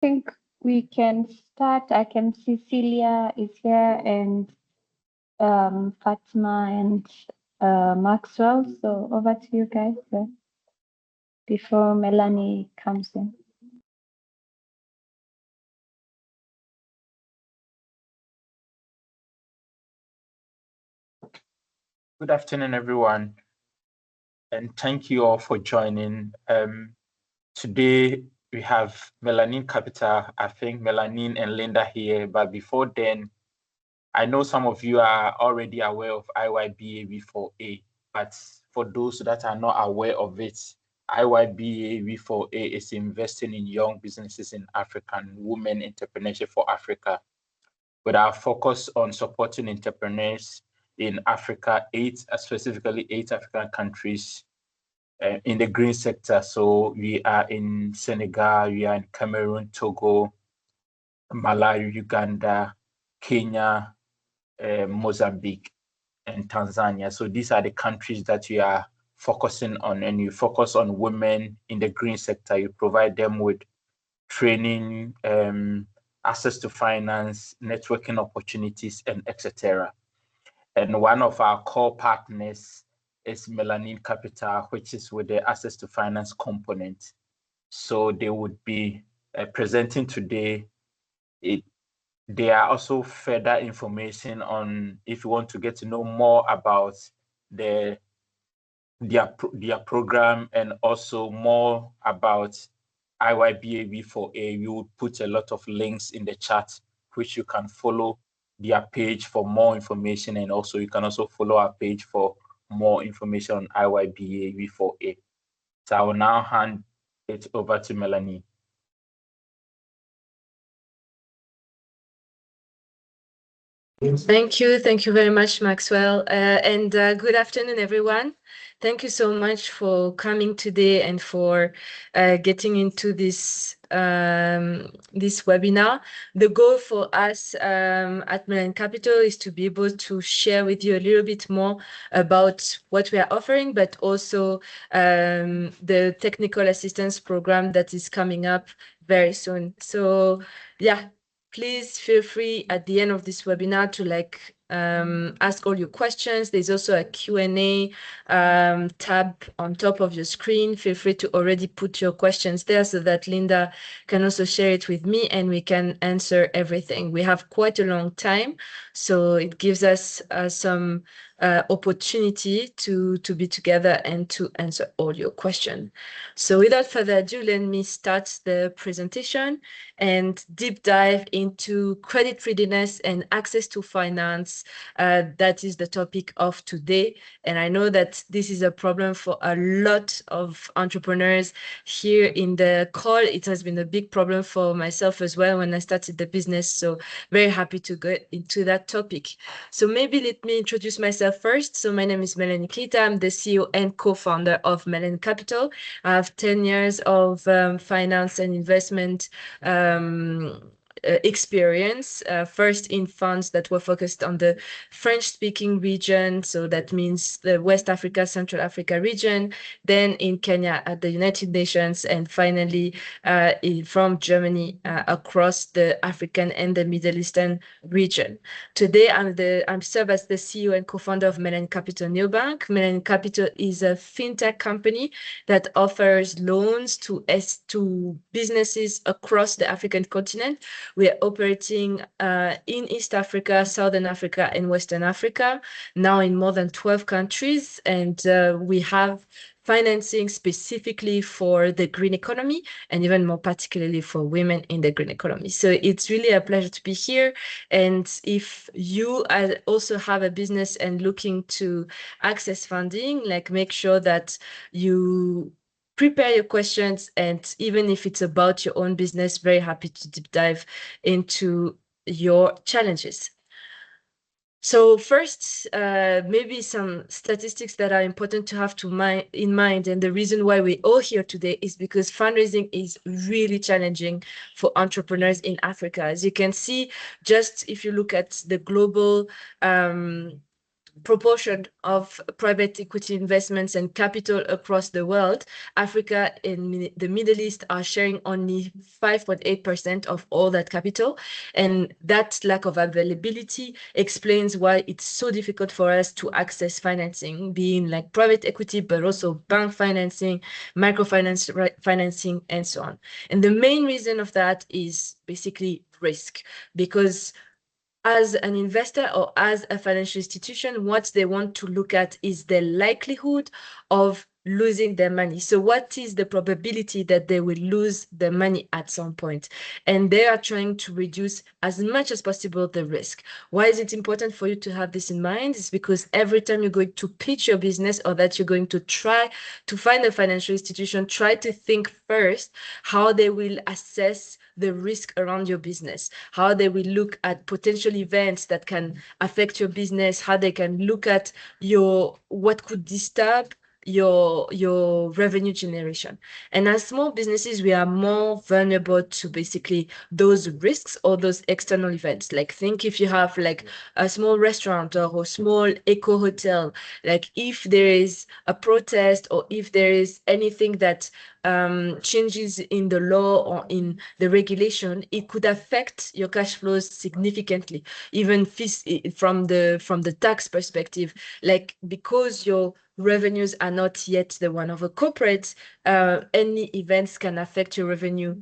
think we can start. I can see Celia is here and Fatima and Maxwell. So over to you guys before Melanie comes in. Good afternoon, everyone, and thank you all for joining. Today we have Melanin Capital, I think Melanin and Linda here, but before then, I know some of you are already aware of IYBA We4A, but for those that are not aware of it, IYBA We4A is investing in young businesses in Africa and women entrepreneurship for Africa, with our focus on supporting entrepreneurs in Africa, specifically eight African countries in the green sector. So we are in Senegal, we are in Cameroon, Togo, Malawi, Uganda, Kenya, Mozambique, and Tanzania. So these are the countries that we are focusing on, and you focus on women in the green sector. You provide them with training, access to finance, networking opportunities, and etc. And one of our core partners is Melanin Capital, which is with the access to finance component. So they would be presenting today. There are also further information on if you want to get to know more about their program and also more about IYBA We4A. We would put a lot of links in the chat, which you can follow their page for more information, and also you can also follow our page for more information on IYBA We4A. So I will now hand it over to Melanie. Thank you very much, Maxwell, and good afternoon, everyone. Thank you so much for coming today and for getting into this this webinar. The goal for us at Melanin Capital is to be able to share with you a little bit more about what we are offering, but also the technical assistance program that is coming up very soon. So yeah, please feel free at the end of this webinar to ask all your questions. There's also a Q&A tab on top of your screen. Feel free to already put your questions there so that Linda can also share it with me and we can answer everything. We have quite a long time, so it gives us some opportunity to be together and to answer all your questions. So without further ado, let me start the presentation and deep dive into credit readiness and access to finance. That is the topic of today. And I know that this is a problem for a lot of entrepreneurs here in the call. It has been a big problem for myself as well when I started the business. So very happy to go into that topic. So maybe let me introduce myself first. So my name is Melanie Kita. I'm the CEO and co-founder of Melanin Capital. I have 10 years of finance and investment experience, first in funds that were focused on the French-speaking region, so that means the West Africa, Central Africa region, then in Kenya at the United Nations, and finally from Germany across the African and the Middle Eastern region. Today, I'm serve as the CEO and co-founder of Melanin Capital Neobank. Melanin Capital is a fintech company that offers loans to businesses across the African continent. We are operating in East Africa, Southern Africa, and Western Africa, now in more than 12 countries. And we have financing specifically for the green economy, and even more particularly for women in the green economy. So it's really a pleasure to be here. And if you also have a business and looking to access funding, make sure that you prepare your questions, and even if it's about your own business, very happy to deep dive into your challenges. So first, maybe some statistics that are important to have in mind. And the reason why we're all here today is because fundraising is really challenging for entrepreneurs in Africa. As you can see, just if you look at the global proportion of private equity investments and capital across the world, Africa and the Middle East are sharing only 5.8% of all that capital. And that lack of availability explains why it's so difficult for us to access financing, being like private equity, but also bank financing, microfinance financing, and so on. And the main reason of that is basically risk, because as an investor or as a financial institution, what they want to look at is the likelihood of losing their money. So what is the probability that they will lose their money at some point? And they are trying to reduce as much as possible the risk. Why is it important for you to have this in mind? It's because every time you're going to pitch your business or that you're going to try to find a financial institution, try to think first how they will assess the risk around your business, how they will look at potential events that can affect your business, how they can look at what could disturb your revenue generation. And as small businesses, we are more vulnerable to basically those risks or those external events. Like think if you have like a small restaurant or a small eco hotel, like if there is a protest or if there is anything that changes in the law or in the regulation, it could affect your cash flows significantly, even from the tax perspective, like because your revenues are not yet the one of a corporate, any events can affect your revenue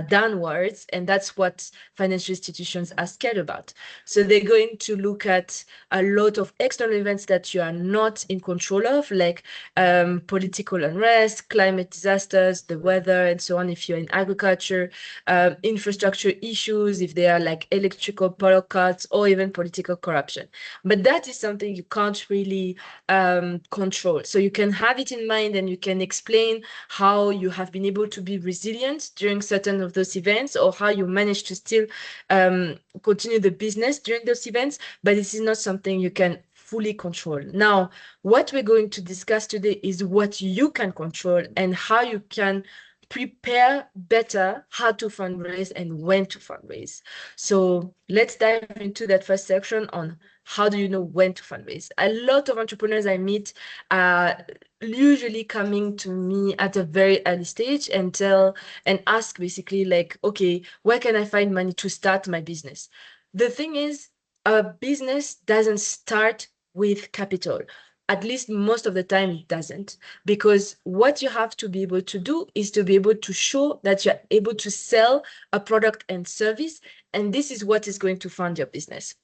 downwards, and that's what financial institutions are scared about. So they're going to look at a lot of external events that you are not in control of, like political unrest, climate disasters, the weather, and so on, if you're in agriculture, infrastructure issues, if they are like electrical power cuts, or even political corruption. But that is something you can't really control. So you can have it in mind and you can explain how you have been able to be resilient during certain of those events, or how you managed to still continue the business during those events, but this is not something you can fully control. Now, what we're going to discuss today is what you can control and how you can prepare better how to fundraise and when to fundraise. So let's dive into that first section on how do you know when to fundraise. A lot of entrepreneurs I meet are usually coming to me at a very early stage and ask basically like, okay, where can I find money to start my business? The thing is, a business doesn't start with capital. At least most of the time it doesn't, because what you have to be able to do is to be able to show that you're able to sell a product and service, and this is what is going to fund your business.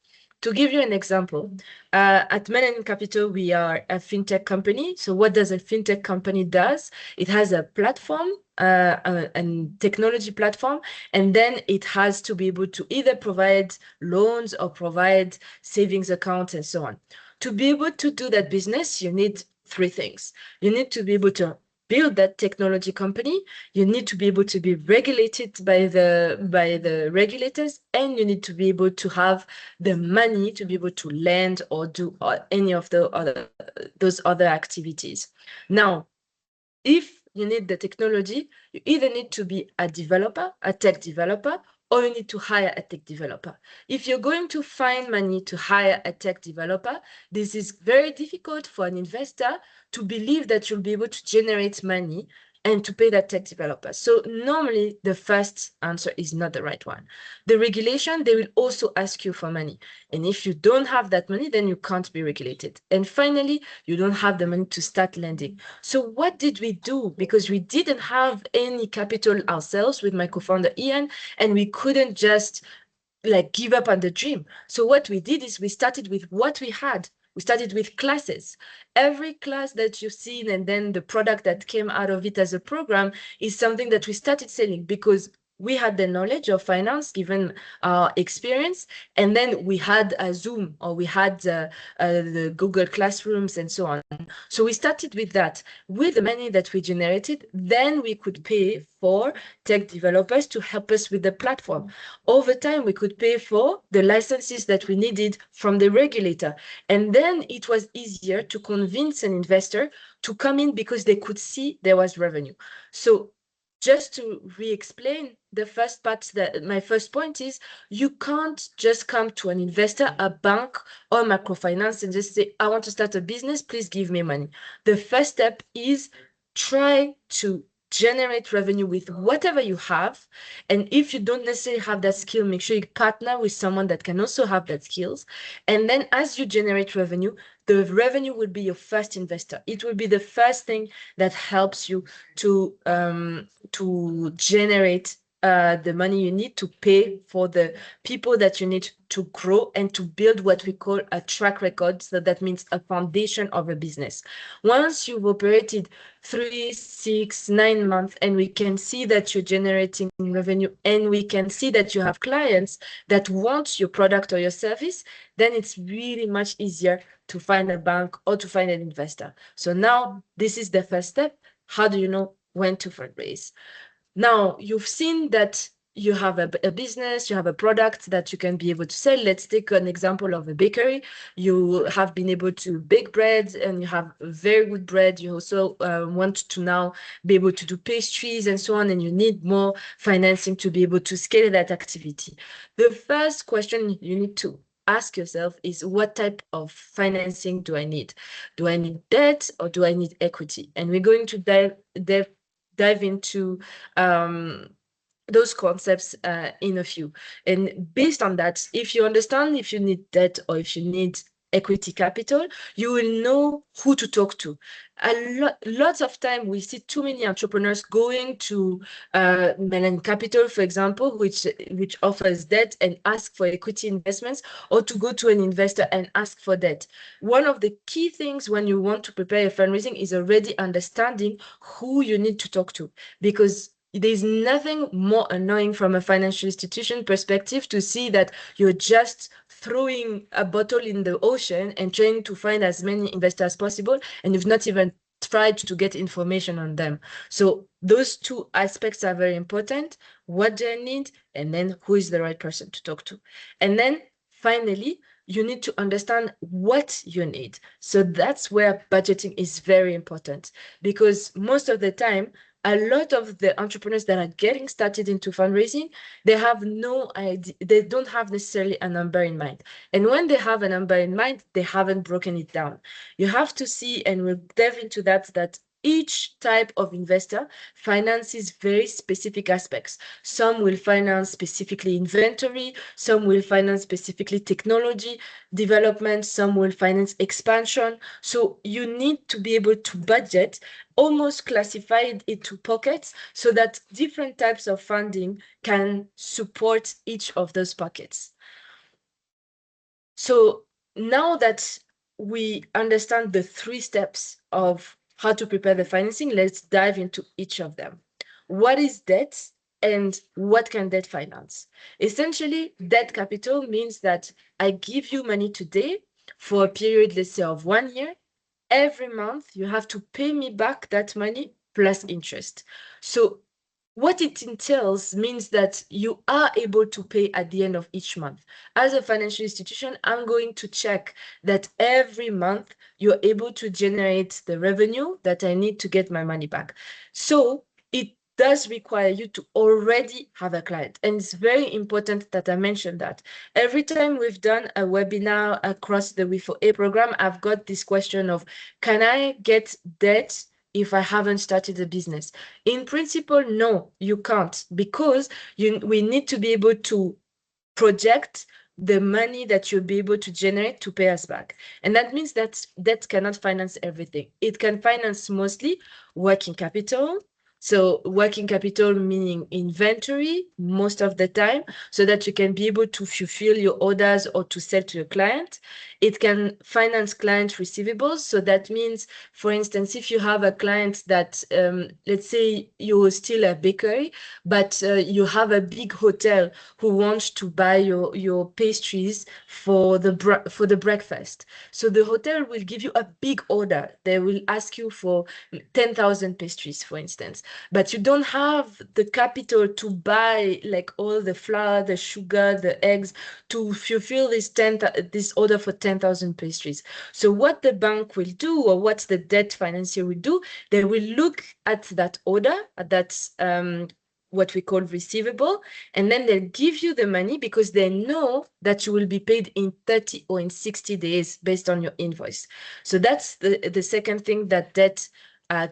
To give you an example, at Melanin Capital, we are a fintech company. So what does a fintech company does? It has a platform, and technology platform, and then it has to be able to either provide loans or provide savings accounts and so on. To be able to do that business, you need three things. You need to be able to build that technology company, you need to be able to be regulated by the regulators, and you need to be able to have the money to be able to lend or do any of those other activities. Now, if you need the technology, you either need to be a developer, a tech developer, or you need to hire a tech developer. If you're going to find money to hire a tech developer, this is very difficult for an investor to believe that you'll be able to generate money and to pay that tech developer. So normally the first answer is not the right one. The regulation, they will also ask you for money. And if you don't have that money, then you can't be regulated. And finally, you don't have the money to start lending. So what did we do? Because we didn't have any capital ourselves with my co-founder Ian, and we couldn't just like give up on the dream. So what we did is we started with what we had. We started with classes. Every class that you've seen and then the product that came out of it as a program is something that we started selling because we had the knowledge of finance given our experience, and then we had a Zoom, or we had the Google Classrooms and so on. So we started with that. With the money that we generated, then we could pay for tech developers to help us with the platform. Over time, we could pay for the licenses that we needed from the regulator. And then it was easier to convince an investor to come in because they could see there was revenue. So just to re-explain the first part, that my first point is, you can't just come to an investor, a bank or microfinance and just say, I want to start a business, please give me money. The first step is try to generate revenue with whatever you have. And if you don't necessarily have that skill, make sure you partner with someone that can also have that skills. And then as you generate revenue, the revenue will be your first investor. It will be the first thing that helps you to generate the money you need to pay for the people that you need to grow and to build what we call a track record. So that means a foundation of a business. Once you've operated 3, 6, 9 months, and we can see that you're generating revenue, and we can see that you have clients that want your product or your service, then it's really much easier to find a bank or to find an investor. So now this is the first step. How do you know when to fundraise? Now, you've seen that you have a business, you have a product that you can be able to sell. Let's take an example of a bakery. You have been able to bake bread and you have very good bread. You also want to now be able to do pastries and so on, and you need more financing to be able to scale that activity. The first question you need to ask yourself is, what type of financing do I need? Do I need debt or do I need equity? And we're going to dive into those concepts in a few. And based on that, if you understand if you need debt or if you need equity capital, you will know who to talk to. Lots of time we see too many entrepreneurs going to Mellon Capital, for example, which offers debt and ask for equity investments, or to go to an investor and ask for debt. One of the key things when you want to prepare a fundraising is already understanding who you need to talk to, because there's nothing more annoying from a financial institution perspective to see that you're just throwing a bottle in the ocean and trying to find as many investors as possible, and you've not even tried to get information on them. So those two aspects are very important. What do I need? And then who is the right person to talk to? And then finally, you need to understand what you need. So that's where budgeting is very important, because most of the time, a lot of the entrepreneurs that are getting started into fundraising, they have no idea, they don't have necessarily a number in mind. And when they have a number in mind, they haven't broken it down. You have to see, and we'll delve into that each type of investor finances very specific aspects. Some will finance specifically inventory, some will finance specifically technology development, some will finance expansion. So you need to be able to budget, almost classify it into pockets, so that different types of funding can support each of those pockets. So now that we understand the 3 steps of how to prepare the financing, let's dive into each of them. What is debt and what can debt finance? Essentially, debt capital means that I give you money today for a period, let's say, of 1 year. Every month, you have to pay me back that money plus interest. So what it entails means that you are able to pay at the end of each month. As a financial institution, I'm going to check that every month you're able to generate the revenue that I need to get my money back. So it does require you to already have a client. And it's very important that I mention that. Every time we've done a webinar across the We4A program, I've got this question of, can I get debt if I haven't started a business? In principle, no, you can't, because we need to be able to project the money that you'll be able to generate to pay us back. And that means that debt cannot finance everything. It can finance mostly working capital. So working capital meaning inventory most of the time, so that you can be able to fulfill your orders or to sell to your client. It can finance client receivables. So that means, for instance, if you have a client that, let's say you're still a bakery, but you have a big hotel who wants to buy your pastries for the breakfast. So the hotel will give you a big order. They will ask you for 10,000 pastries, for instance. but you don't have the capital to buy like all the flour, the sugar, the eggs to fulfill this order for 10,000 pastries. So what the bank will do, or what the debt financier will do, they will look at that order, at that what we call receivable, and then they'll give you the money because they know that you will be paid in 30 or in 60 days based on your invoice. So that's the second thing that debt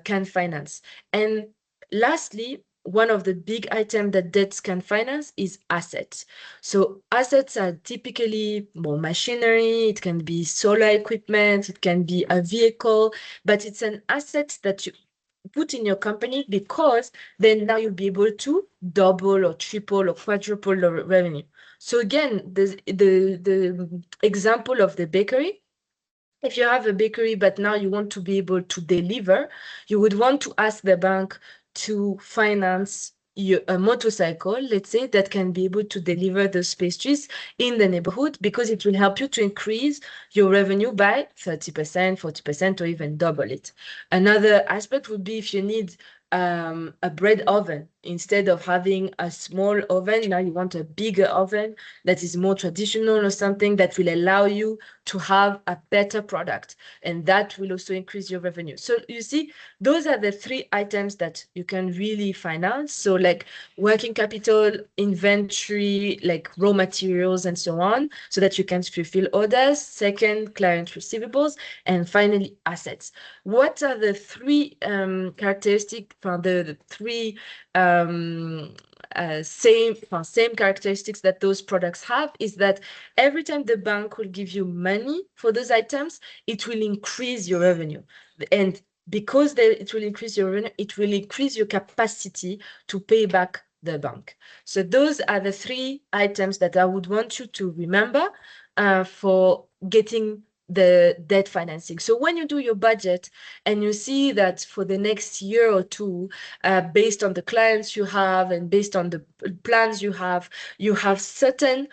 can finance. And lastly, one of the big items that debts can finance is assets. So assets are typically more machinery, it can be solar equipment, it can be a vehicle, but it's an asset that you put in your company because then now you'll be able to double or triple or quadruple the revenue. So again, the example of the bakery, if you have a bakery, but now you want to be able to deliver, you would want to ask the bank to finance a motorcycle, let's say, that can be able to deliver those pastries in the neighborhood, because it will help you to increase your revenue by 30%, 40%, or even double it. Another aspect would be if you need a bread oven. Instead of having a small oven, now you want a bigger oven that is more traditional or something that will allow you to have a better product, and that will also increase your revenue. So you see, those are the three items that you can really finance. So like working capital, inventory, like raw materials and so on, so that you can fulfill orders. Second, client receivables, and finally assets. What are the three characteristics, the three same characteristics that those products have, is that every time the bank will give you money for those items, it will increase your revenue. And because it will increase your revenue, it will increase your capacity to pay back the bank. So those are the three items that I would want you to remember for getting the debt financing. So when you do your budget and you see that for the next year or two, based on the clients you have and based on the plans you have certain,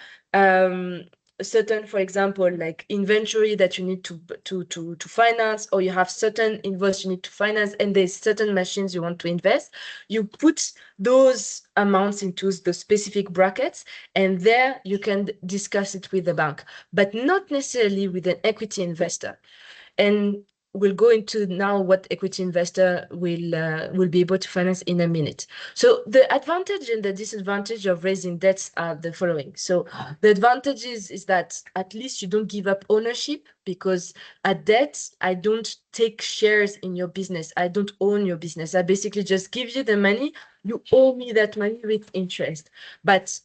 for example, like inventory that you need to finance, or you have certain invoice you need to finance, and there's certain machines you want to invest, you put those amounts into the specific brackets, and there you can discuss it with the bank, but not necessarily with an equity investor. And we'll go into now what equity investor will be able to finance in a minute. So the advantage and the disadvantage of raising debts are the following. So the advantage is that at least you don't give up ownership, because at debt, I don't take shares in your business. I don't own your business. I basically just give you the money. You owe me that money with interest. But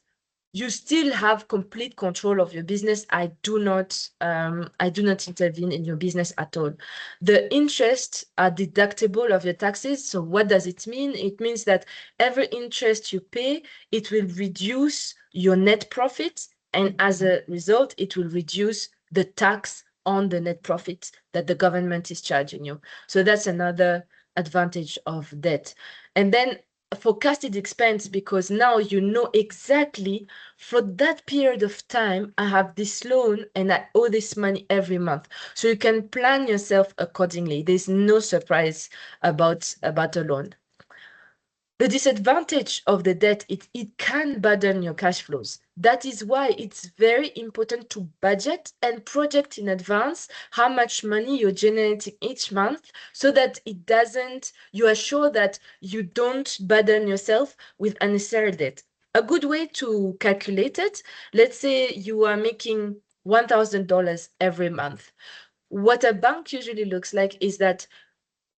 you still have complete control of your business. I do not intervene in your business at all. The interests are deductible of your taxes. So what does it mean? It means that every interest you pay, it will reduce your net profit, and as a result, it will reduce the tax on the net profit that the government is charging you. So that's another advantage of debt. And then forecasted expense, because now you know exactly for that period of time, I have this loan and I owe this money every month. So you can plan yourself accordingly. There's no surprise about a loan. The disadvantage of the debt, it can burden your cash flows. That is why it's very important to budget and project in advance how much money you're generating each month, so that you are sure that you don't burden yourself with unnecessary debt. A good way to calculate it, let's say you are making $1,000 every month. What a bank usually looks like is that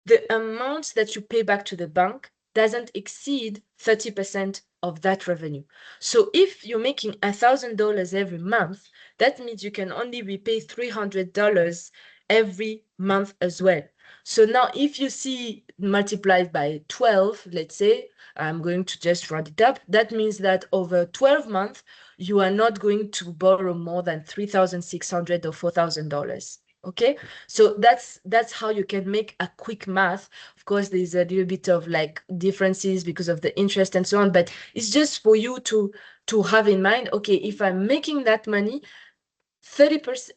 the amount that you pay back to the bank doesn't exceed 30% of that revenue. So if you're making $1,000 every month, that means you can only repay $300 every month as well. So now if you see multiplied by 12, let's say, I'm going to just round it up, that means that over 12 months, you are not going to borrow more than $3,600 or $4,000. Okay, so that's how you can make a quick math. Of course, there's a little bit of like differences because of the interest and so on, but it's just for you to have in mind, okay, if I'm making that money, 30%,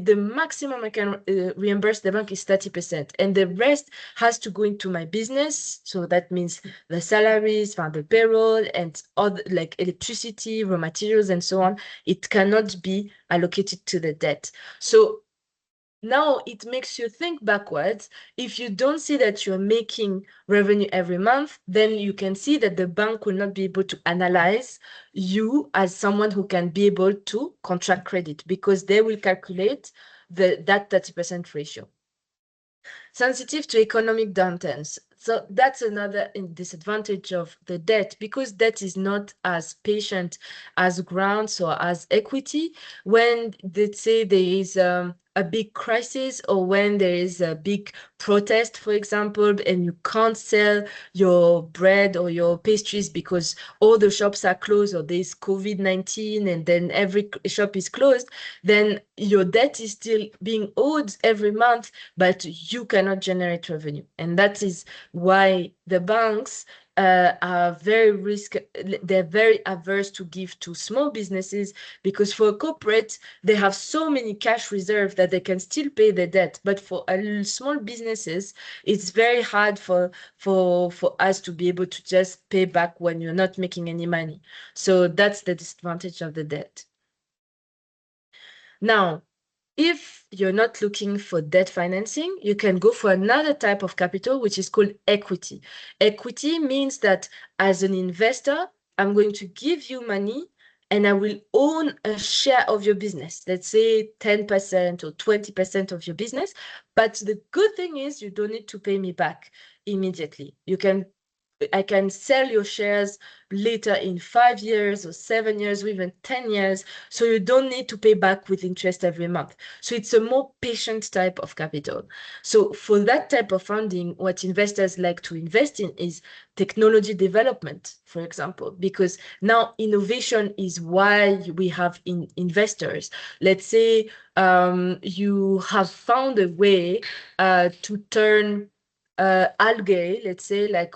the maximum I can reimburse the bank is 30%, and the rest has to go into my business. So that means the salaries, the payroll, and other like electricity, raw materials, and so on. It cannot be allocated to the debt. So now it makes you think backwards. If you don't see that you're making revenue every month, then you can see that the bank will not be able to analyze you as someone who can be able to contract credit, because they will calculate that 30% ratio. Sensitive to economic downturns. So that's another disadvantage of the debt, because debt is not as patient as grants or as equity. When let's say there is a big crisis, or when there is a big protest, for example, and you can't sell your bread or your pastries because all the shops are closed, or there's COVID-19 and then every shop is closed, then your debt is still being owed every month, but you cannot generate revenue. And that is why the banks are they're very averse to give to small businesses, because for a corporate, they have so many cash reserves that they can still pay the debt. But for small businesses, it's very hard for us to be able to just pay back when you're not making any money. So that's the disadvantage of the debt. Now, if you're not looking for debt financing, you can go for another type of capital, which is called equity. Equity means that as an investor, I'm going to give you money and I will own a share of your business. Let's say 10% or 20% of your business. But the good thing is you don't need to pay me back immediately. I can sell your shares later in 5 years or 7 years or even 10 years. So you don't need to pay back with interest every month. So it's a more patient type of capital. So for that type of funding, what investors like to invest in is technology development, for example, because now innovation is why we have investors. Let's say you have found a way to turn algae, let's say, like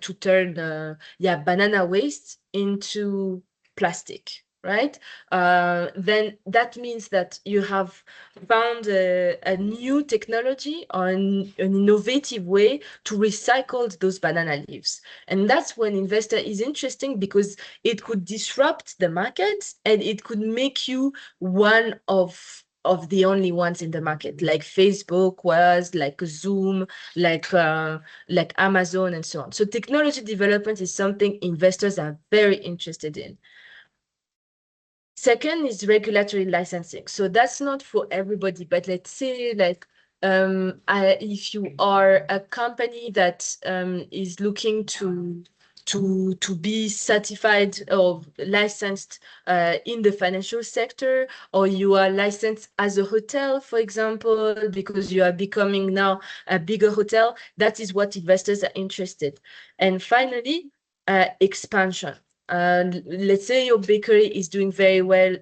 to turn banana waste into plastic, right? Then that means that you have found a new technology or an innovative way to recycle those banana leaves. And that's when investor is interesting, because it could disrupt the market and it could make you one of the only ones in the market, like Facebook was, like Zoom, like Amazon and so on. So technology development is something investors are very interested in. Second is regulatory licensing. So that's not for everybody, but let's say like if you are a company that is looking to be certified or licensed in the financial sector, or you are licensed as a hotel, for example, because you are becoming now a bigger hotel, that is what investors are interested. And finally, expansion. Let's say your bakery is doing very well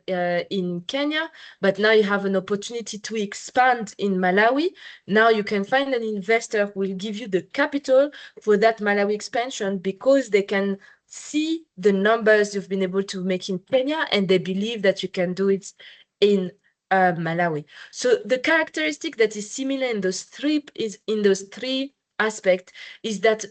in Kenya, but now you have an opportunity to expand in Malawi. Now you can find an investor who will give you the capital for that Malawi expansion, because they can see the numbers you've been able to make in Kenya, and they believe that you can do it in Malawi. So the characteristic that is similar in those three aspect is that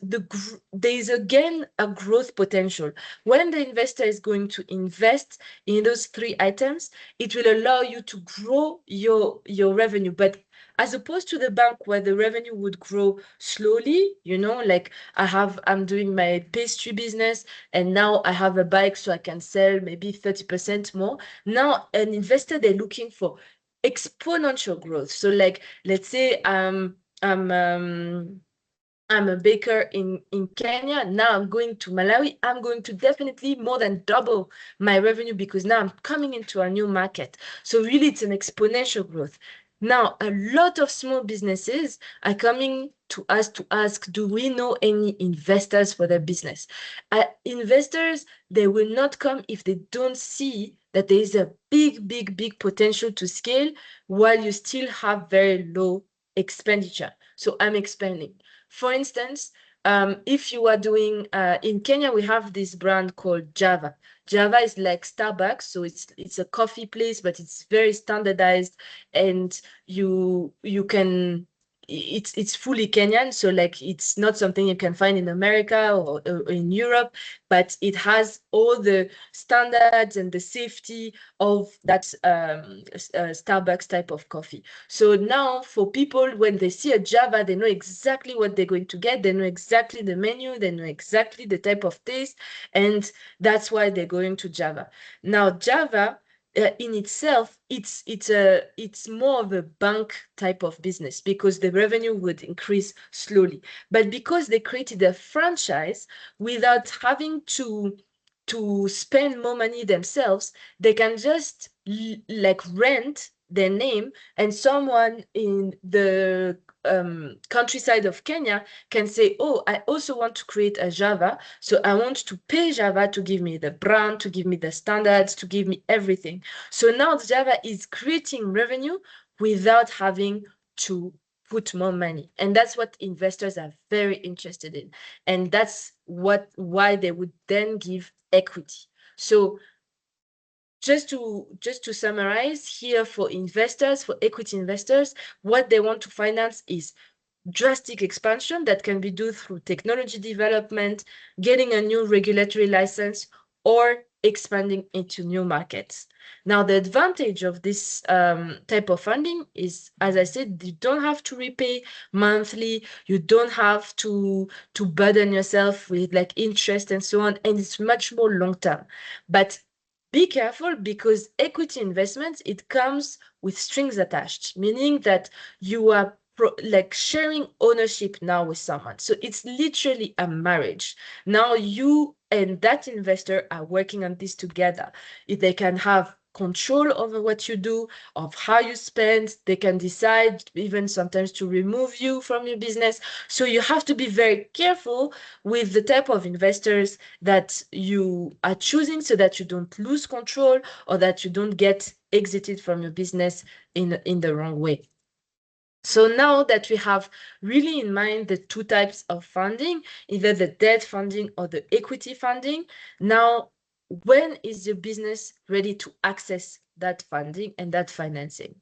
there is again a growth potential. When the investor is going to invest in those three items, it will allow you to grow your revenue. But as opposed to the bank, where the revenue would grow slowly, like I'm doing my pastry business and now I have a bike, so I can sell maybe 30% more. Now an investor, they're looking for exponential growth. So like, let's say I'm a baker in Kenya. Now I'm going to Malawi. I'm going to definitely more than double my revenue, because now I'm coming into a new market. So really, it's an exponential growth. Now, a lot of small businesses are coming to us to ask, do we know any investors for their business? Investors, they will not come if they don't see that there is a big potential to scale while you still have very low expenditure. So I'm expanding. For instance, if you are doing in Kenya, we have this brand called Java. Java is like Starbucks, so it's a coffee place, but it's very standardized, and you can it's fully Kenyan, so like it's not something you can find in America or in Europe, but it has all the standards and the safety of that Starbucks type of coffee. So now for people, when they see a Java, they know exactly what they're going to get. They know exactly the menu. They know exactly the type of taste. And that's why they're going to Java. Now, Java in itself, it's more of a bank type of business because the revenue would increase slowly. But because they created a franchise without having to spend more money themselves, they can just like rent their name, and someone in the countryside of Kenya can say, oh, I also want to create a Java, so I want to pay Java to give me the brand, to give me the standards, to give me everything. So now Java is creating revenue without having to put more money, and that's what investors are very interested in, and that's why they would then give equity. So just to summarize here, for investors, for equity investors, what they want to finance is drastic expansion that can be done through technology development, getting a new regulatory license, or expanding into new markets. Now, the advantage of this type of funding is, as I said, you don't have to repay monthly, you don't have to burden yourself with like interest and so on, and it's much more long-term. But be careful, because equity investments, it comes with strings attached, meaning that you are like sharing ownership now with someone. So it's literally a marriage. Now you and that investor are working on this together. If they can have control over what you do, of how you spend, they can decide even sometimes to remove you from your business. So you have to be very careful with the type of investors that you are choosing, so that you don't lose control or that you don't get exited from your business in the wrong way. So now that we have really in mind the two types of funding, either the debt funding or the equity funding, now when is your business ready to access that funding and that financing?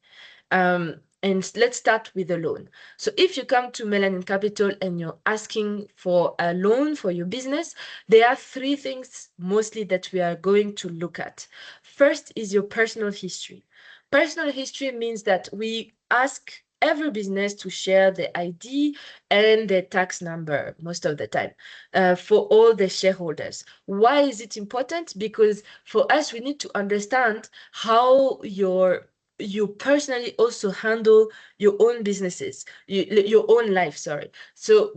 And let's start with a loan. So if you come to Melanin Capital and you're asking for a loan for your business, there are three things mostly that we are going to look at. First is your personal history. Personal history means that we ask every business to share the ID and the tax number most of the time for all the shareholders. Why is it important? Because for us, we need to understand how you personally also handle your own businesses, your own life, sorry. So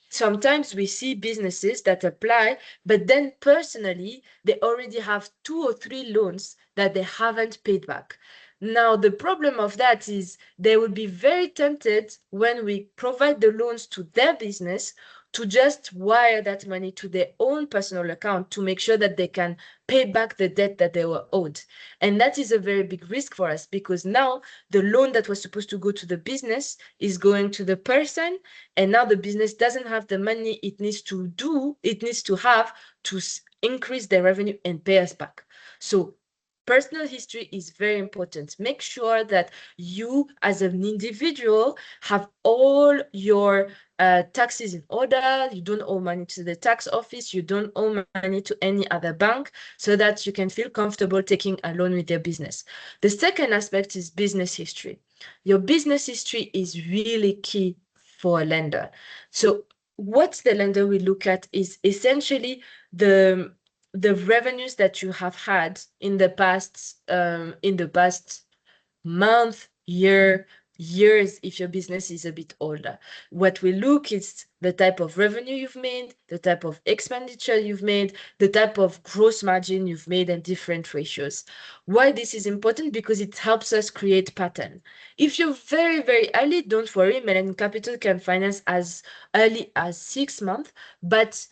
sometimes we see businesses that apply, but then personally, they already have 2 or 3 loans that they haven't paid back. Now, the problem of that is they will be very tempted when we provide the loans to their business to just wire that money to their own personal account to make sure that they can pay back the debt that they were owed. And that is a very big risk for us, because now the loan that was supposed to go to the business is going to the person, and now the business doesn't have the money it needs to have to increase their revenue and pay us back. So personal history is very important. Make sure that you as an individual have all your taxes in order. You don't owe money to the tax office. You don't owe money to any other bank, so that you can feel comfortable taking a loan with your business. The second aspect is business history. Your business history is really key for a lender. So what the lender will look at is essentially the revenues that you have had in the past month, years, if your business is a bit older. What we look is the type of revenue you've made, the type of expenditure you've made, the type of gross margin you've made, and different ratios. Why this is important? Because it helps us create pattern. If you're very, very early, don't worry, Melanin Capital can finance as early as 6 months, but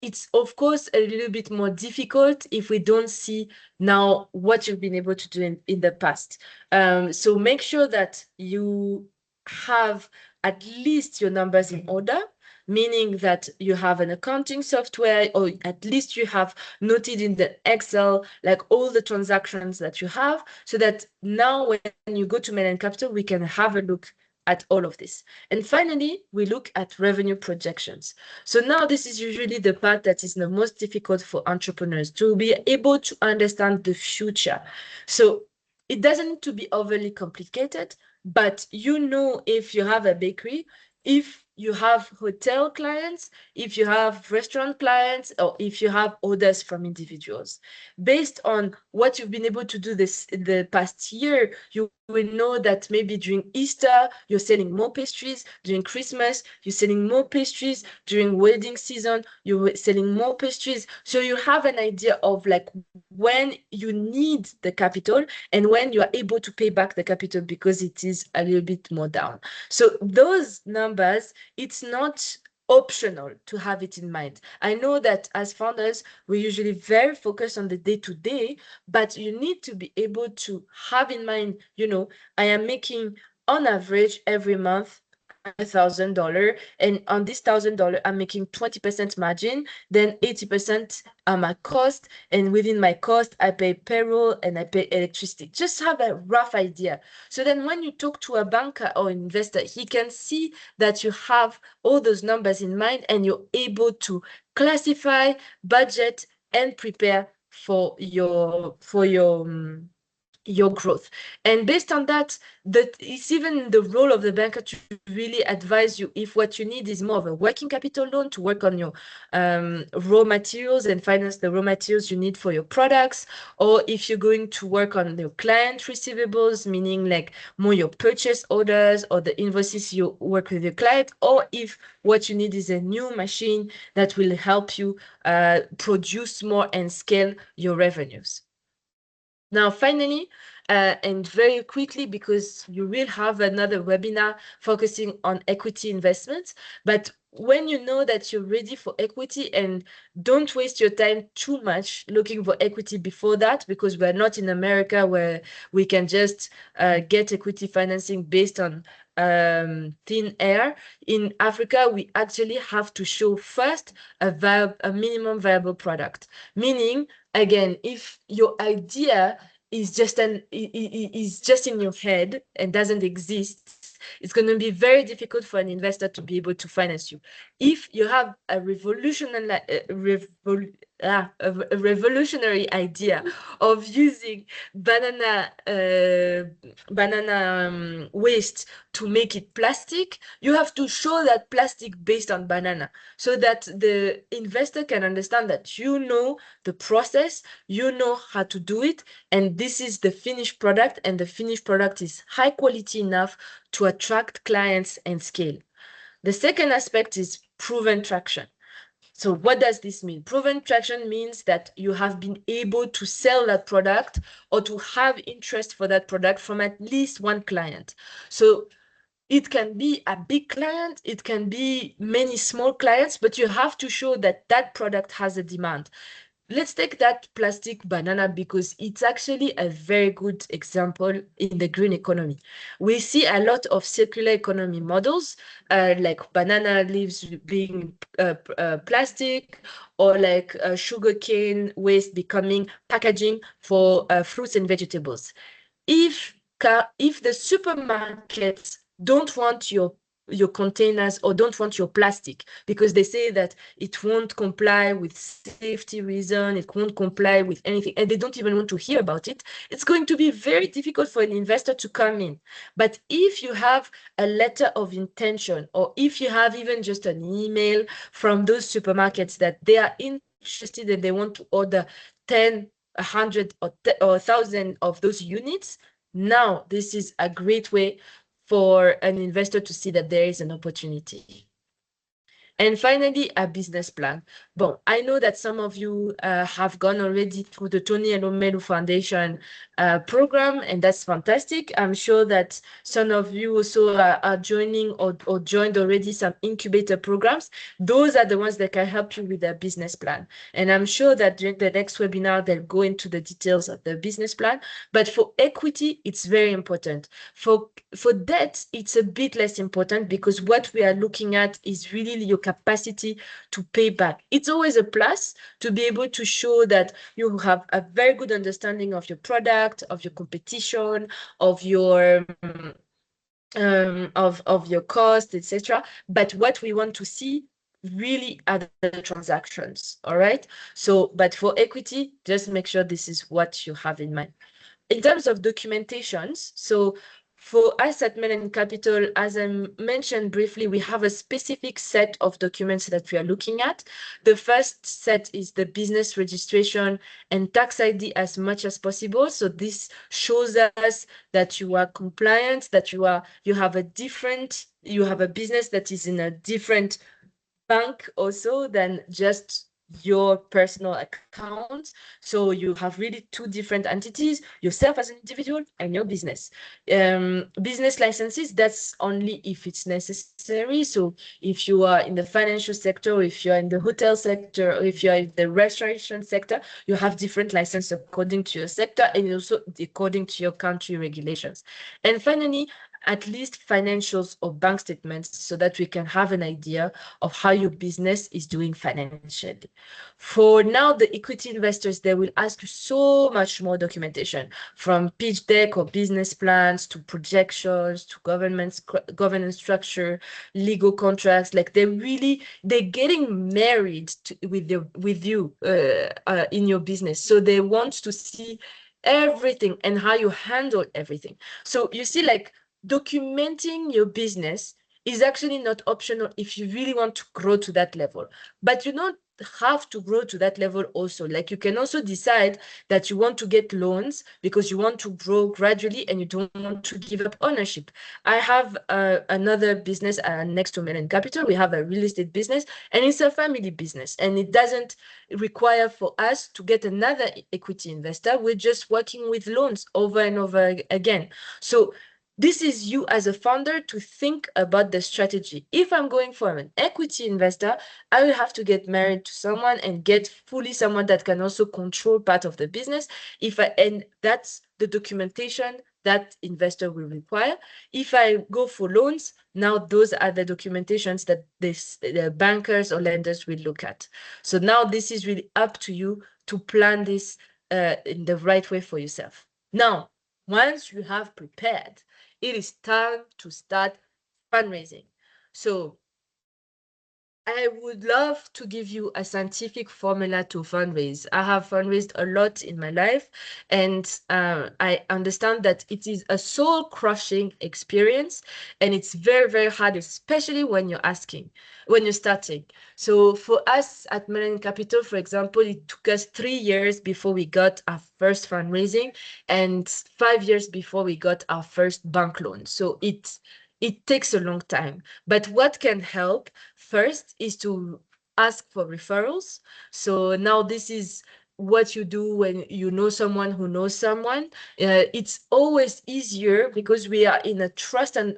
it's of course a little bit more difficult if we don't see now what you've been able to do in the past. So make sure that you have at least your numbers in order. meaning that you have an accounting software, or at least you have noted in the Excel like all the transactions that you have, so that now when you go to Melanin Capital, we can have a look at all of this. And finally, we look at revenue projections. So now this is usually the part that is the most difficult for entrepreneurs, to be able to understand the future. So it doesn't need to be overly complicated, but you know, if you have a bakery, if you have hotel clients, if you have restaurant clients, or if you have orders from individuals. Based on what you've been able to do this in the past year, you will know that maybe during Easter, you're selling more pastries, during Christmas, you're selling more pastries, during wedding season, you're selling more pastries. So you have an idea of like when you need the capital and when you are able to pay back the capital because it is a little bit more down. So those numbers, it's not optional to have it in mind. I know that as founders, we're usually very focused on the day-to-day, but you need to be able to have in mind, you know, I am making on average every month $1,000, and on this $1,000 I'm making 20% margin, then 80% are my cost, and within my cost I pay payroll and I pay electricity. Just have a rough idea, so then when you talk to a banker or investor, he can see that you have all those numbers in mind and you're able to classify, budget, and prepare for your growth. And based on that, it's even the role of the banker to really advise you if what you need is more of a working capital loan to work on your raw materials and finance the raw materials you need for your products, or if you're going to work on your client receivables, meaning like more your purchase orders or the invoices you work with your client, or if what you need is a new machine that will help you produce more and scale your revenues. Now, finally, and very quickly, because you will have another webinar focusing on equity investments, but when you know that you're ready for equity, and don't waste your time too much looking for equity before that, because we're not in America where we can just get equity financing based on thin air. In Africa, we actually have to show first a minimum viable product, meaning, again, if your idea is just in your head and doesn't exist, it's going to be very difficult for an investor to be able to finance you. If you have a revolutionary idea of using banana waste to make it plastic, you have to show that plastic based on banana, so that the investor can understand that you know the process, you know how to do it, and this is the finished product, and the finished product is high quality enough to attract clients and scale. The second aspect is proven traction. So what does this mean? Proven traction means that you have been able to sell that product or to have interest for that product from at least one client. So it can be a big client, it can be many small clients, but you have to show that that product has a demand. Let's take that plastic banana because it's actually a very good example in the green economy. We see a lot of circular economy models, like banana leaves being plastic, or like sugarcane waste becoming packaging for fruits and vegetables. If the supermarkets don't want your containers or don't want your plastic because they say that it won't comply with safety reason, it won't comply with anything, and they don't even want to hear about it, it's going to be very difficult for an investor to come in. But if you have a letter of intention, or if you have even just an email from those supermarkets that they are interested and they want to order 10, 100 or 1,000 of those units, now this is a great way for an investor to see that there is an opportunity. And finally, a business plan. Well, I know that some of you have gone already through the Tony Elomelu Foundation program, and that's fantastic. I'm sure that some of you also are joining or joined already some incubator programs. Those are the ones that can help you with their business plan. And I'm sure that during the next webinar, they'll go into the details of the business plan. But for equity, it's very important. For debt, it's a bit less important because what we are looking at is really your capacity to pay back. It's always a plus to be able to show that you have a very good understanding of your product, of your competition, of your of your cost, etc. But what we want to see really are the transactions. All right. So, but for equity, just make sure this is what you have in mind. In terms of documentations, so for us at Mellon Capital, as I mentioned briefly, we have a specific set of documents that we are looking at. The first set is the business registration and tax ID as much as possible. So this shows us that you are compliant, that you have a business that is in a different bank also than just your personal account. So you have really two different entities, yourself as an individual and your business. Business licenses, that's only if it's necessary. So if you are in the financial sector, or if you're in the hotel sector, or if you're in the restoration sector, you have different licenses according to your sector and also according to your country regulations. And finally, at least financials or bank statements so that we can have an idea of how your business is doing financially. For now, the equity investors, they will ask you so much more documentation, from pitch deck or business plans to projections to governance structure, legal contracts. Like they're getting married with you in your business. So they want to see everything and how you handle everything. So you see, like, documenting your business is actually not optional if you really want to grow to that level. But you don't have to grow to that level also. Like, you can also decide that you want to get loans because you want to grow gradually and you don't want to give up ownership. I have another business next to Mellon Capital. We have a real estate business, and it's a family business, and it doesn't require for us to get another equity investor. We're just working with loans over and over again. So this is you as a founder to think about the strategy. If I'm going for an equity investor, I will have to get married to someone and get fully someone that can also control part of the business. And that's the documentation that investor will require. If I go for loans, now those are the documentations that the bankers or lenders will look at. So now this is really up to you to plan this in the right way for yourself. Now, once you have prepared, it is time to start fundraising. So I would love to give you a scientific formula to fundraise. I have fundraised a lot in my life, and I understand that it is a soul-crushing experience, and it's very, very hard, especially when you're starting. So for us at Mellon Capital, for example, it took us 3 years before we got our first fundraising and 5 years before we got our first bank loan. So it takes a long time. But what can help first is to ask for referrals. So now this is what you do when you know someone who knows someone. It's always easier because we are in a trust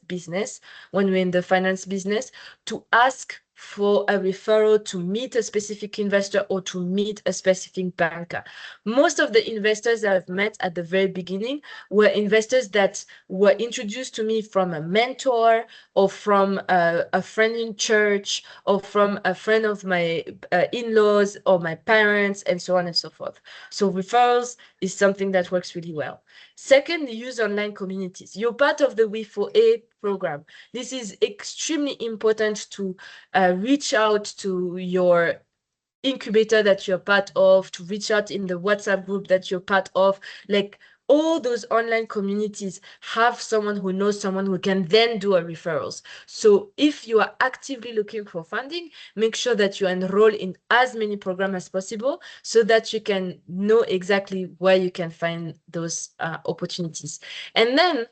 business when we're in the finance business, to ask for a referral to meet a specific investor or to meet a specific banker. Most of the investors that I've met at the very beginning were investors that were introduced to me from a mentor or from a friend in church or from a friend of my in-laws or my parents, and so on and so forth. So referrals is something that works really well. Second, use online communities. You're part of the We4A program. This is extremely important to reach out to your incubator that you're part of, to reach out in the WhatsApp group that you're part of. Like, all those online communities have someone who knows someone who can then do a referrals. So if you are actively looking for funding, make sure that you enroll in as many programs as possible so that you can know exactly where you can find those opportunities. And then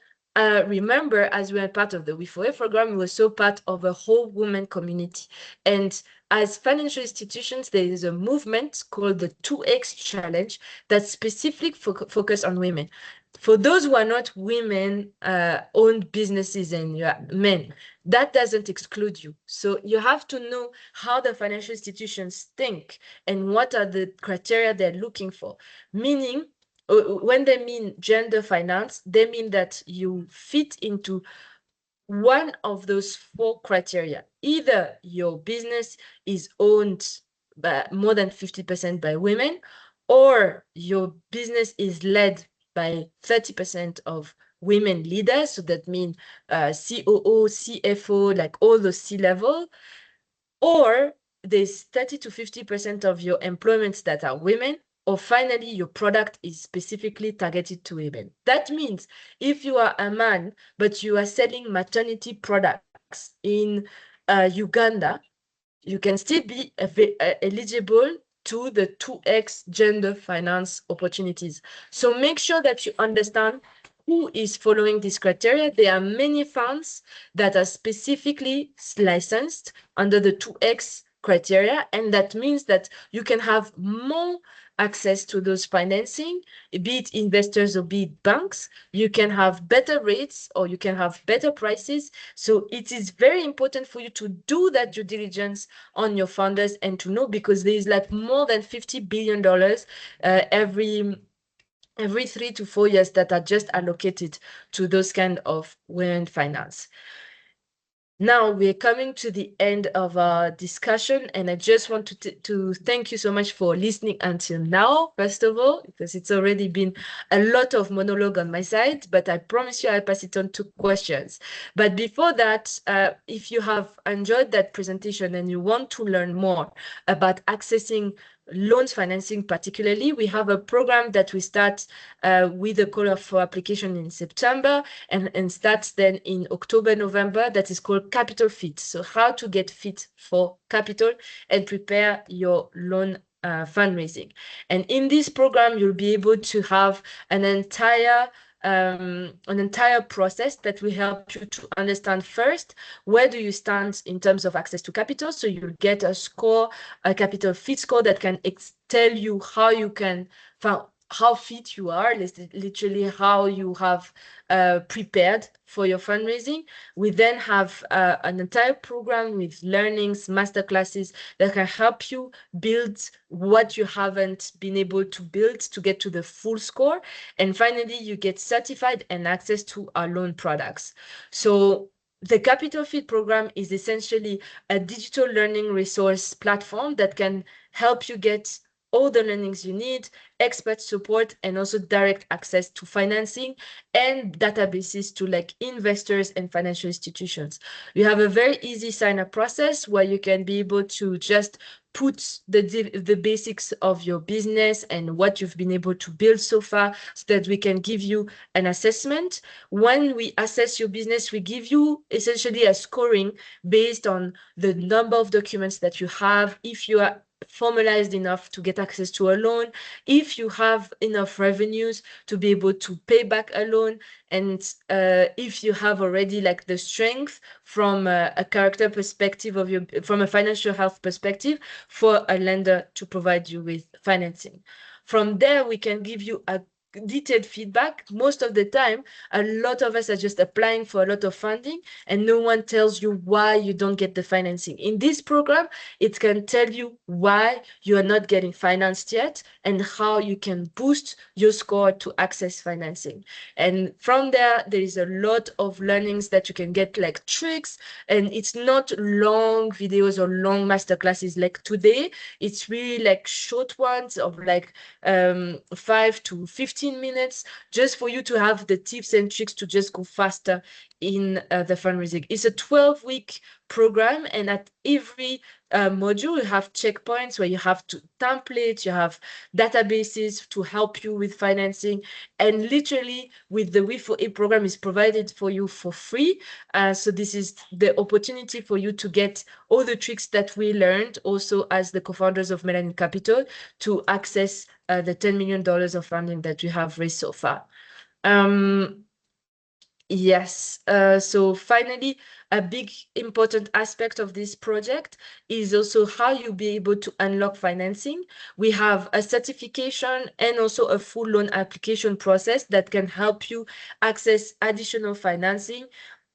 remember, as we are part of the We4A program, we were also part of a whole women community. And as financial institutions, there is a movement called the 2X Challenge that's specifically focused on women. For those who are not women-owned businesses and you are men, that doesn't exclude you. So you have to know how the financial institutions think and what are the criteria they're looking for. Meaning, when they mean gender finance, they mean that you fit into one of those 4 criteria. Either your business is owned by more than 50% by women, or your business is led by 30% of women leaders. So that means COO, CFO, like all the C-level, or there's 30 to 50% of your employments that are women, or finally, your product is specifically targeted to women. That means if you are a man, but you are selling maternity products in Uganda, you can still be eligible to the 2X gender finance opportunities. So make sure that you understand who is following this criteria. There are many funds that are specifically licensed under the 2X criteria, and that means that you can have more access to those financing, be it investors or be it banks. You can have better rates or you can have better prices. So it is very important for you to do that due diligence on your funders and to know, because there is like more than $50 billion every 3 to 4 years that are just allocated to those kind of women finance. Now we're coming to the end of our discussion, and I just want to thank you so much for listening until now, first of all, because it's already been a lot of monologue on my side, but I promise you I'll pass it on to questions. But before that, if you have enjoyed that presentation and you want to learn more about accessing loans financing particularly, we have a program that we start with a call for application in September and starts then in October, November, that is called Capital Fit. So how to get fit for capital and prepare your loan fundraising. And in this program, you'll be able to have an entire process that will help you to understand first, where do you stand in terms of access to capital. So you'll get a score, a capital fit score that can tell you how you can how fit you are, literally how you have prepared for your fundraising. We then have an entire program with learnings, masterclasses that can help you build what you haven't been able to build to get to the full score. And finally, you get certified and access to our loan products. So the Capital Fit program is essentially a digital learning resource platform that can help you get all the learnings you need, expert support, and also direct access to financing and databases to like investors and financial institutions. You have a very easy sign-up process where you can be able to just put the basics of your business and what you've been able to build so far so that we can give you an assessment. When we assess your business, we give you essentially a scoring based on the number of documents that you have, if you are formalized enough to get access to a loan, if you have enough revenues to be able to pay back a loan, and if you have already like the strength from a character perspective of your, from a financial health perspective, for a lender to provide you with financing. From there, we can give you a detailed feedback. Most of the time, a lot of us are just applying for a lot of funding and no one tells you why you don't get the financing. In this program, it can tell you why you are not getting financed yet and how you can boost your score to access financing. And from there, there is a lot of learnings that you can get, like tricks, and it's not long videos or long masterclasses like today. It's really like short ones of like 5 to 15 minutes, just for you to have the tips and tricks to just go faster in the fundraising. It's a 12-week program, and at every module you have checkpoints where you have to template, you have databases to help you with financing, and literally with the We4A program is provided for you for free. So this is the opportunity for you to get all the tricks that we learned also as the co-founders of Melanin Capital to access the $10 million of funding that we have raised so far. Yes. So finally, a big important aspect of this project is also how you'll be able to unlock financing. We have a certification and also a full loan application process that can help you access additional financing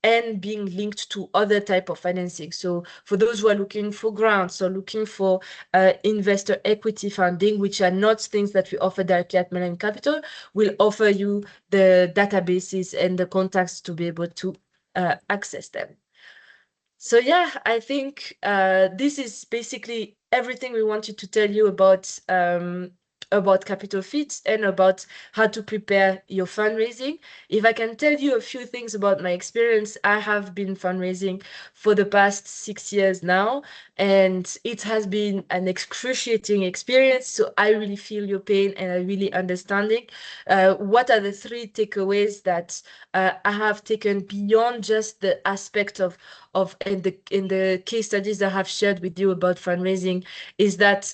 and being linked to other type of financing. So for those who are looking for grants or looking for investor equity funding, which are not things that we offer directly at Melanin Capital, we'll offer you the databases and the contacts to be able to access them. So yeah, I think this is basically everything we wanted to tell you about Capital Fit and about how to prepare your fundraising. If I can tell you a few things about my experience, I have been fundraising for the past 6 years now, and it has been an excruciating experience. So I really feel your pain and I really understand it. What are the 3 takeaways that I have taken beyond just the aspect of in the case studies I have shared with you about fundraising is that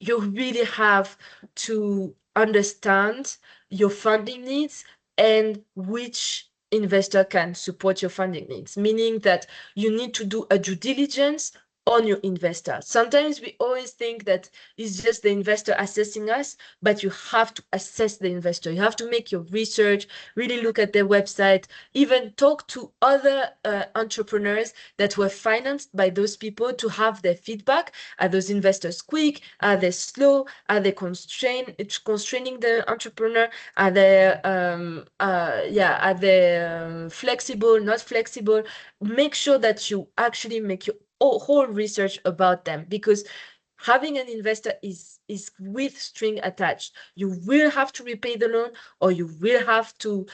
you really have to understand your funding needs and which investor can support your funding needs, meaning that you need to do a due diligence on your investor. Sometimes we always think that it's just the investor assessing us, but you have to assess the investor. You have to make your research, really look at their website, even talk to other entrepreneurs that were financed by those people to have their feedback. Are those investors quick? Are they slow? Are they constraining the entrepreneur? Are they flexible, not flexible? Make sure that you actually make your whole research about them, because having an investor is with string attached. You will have to repay the loan, or you will have to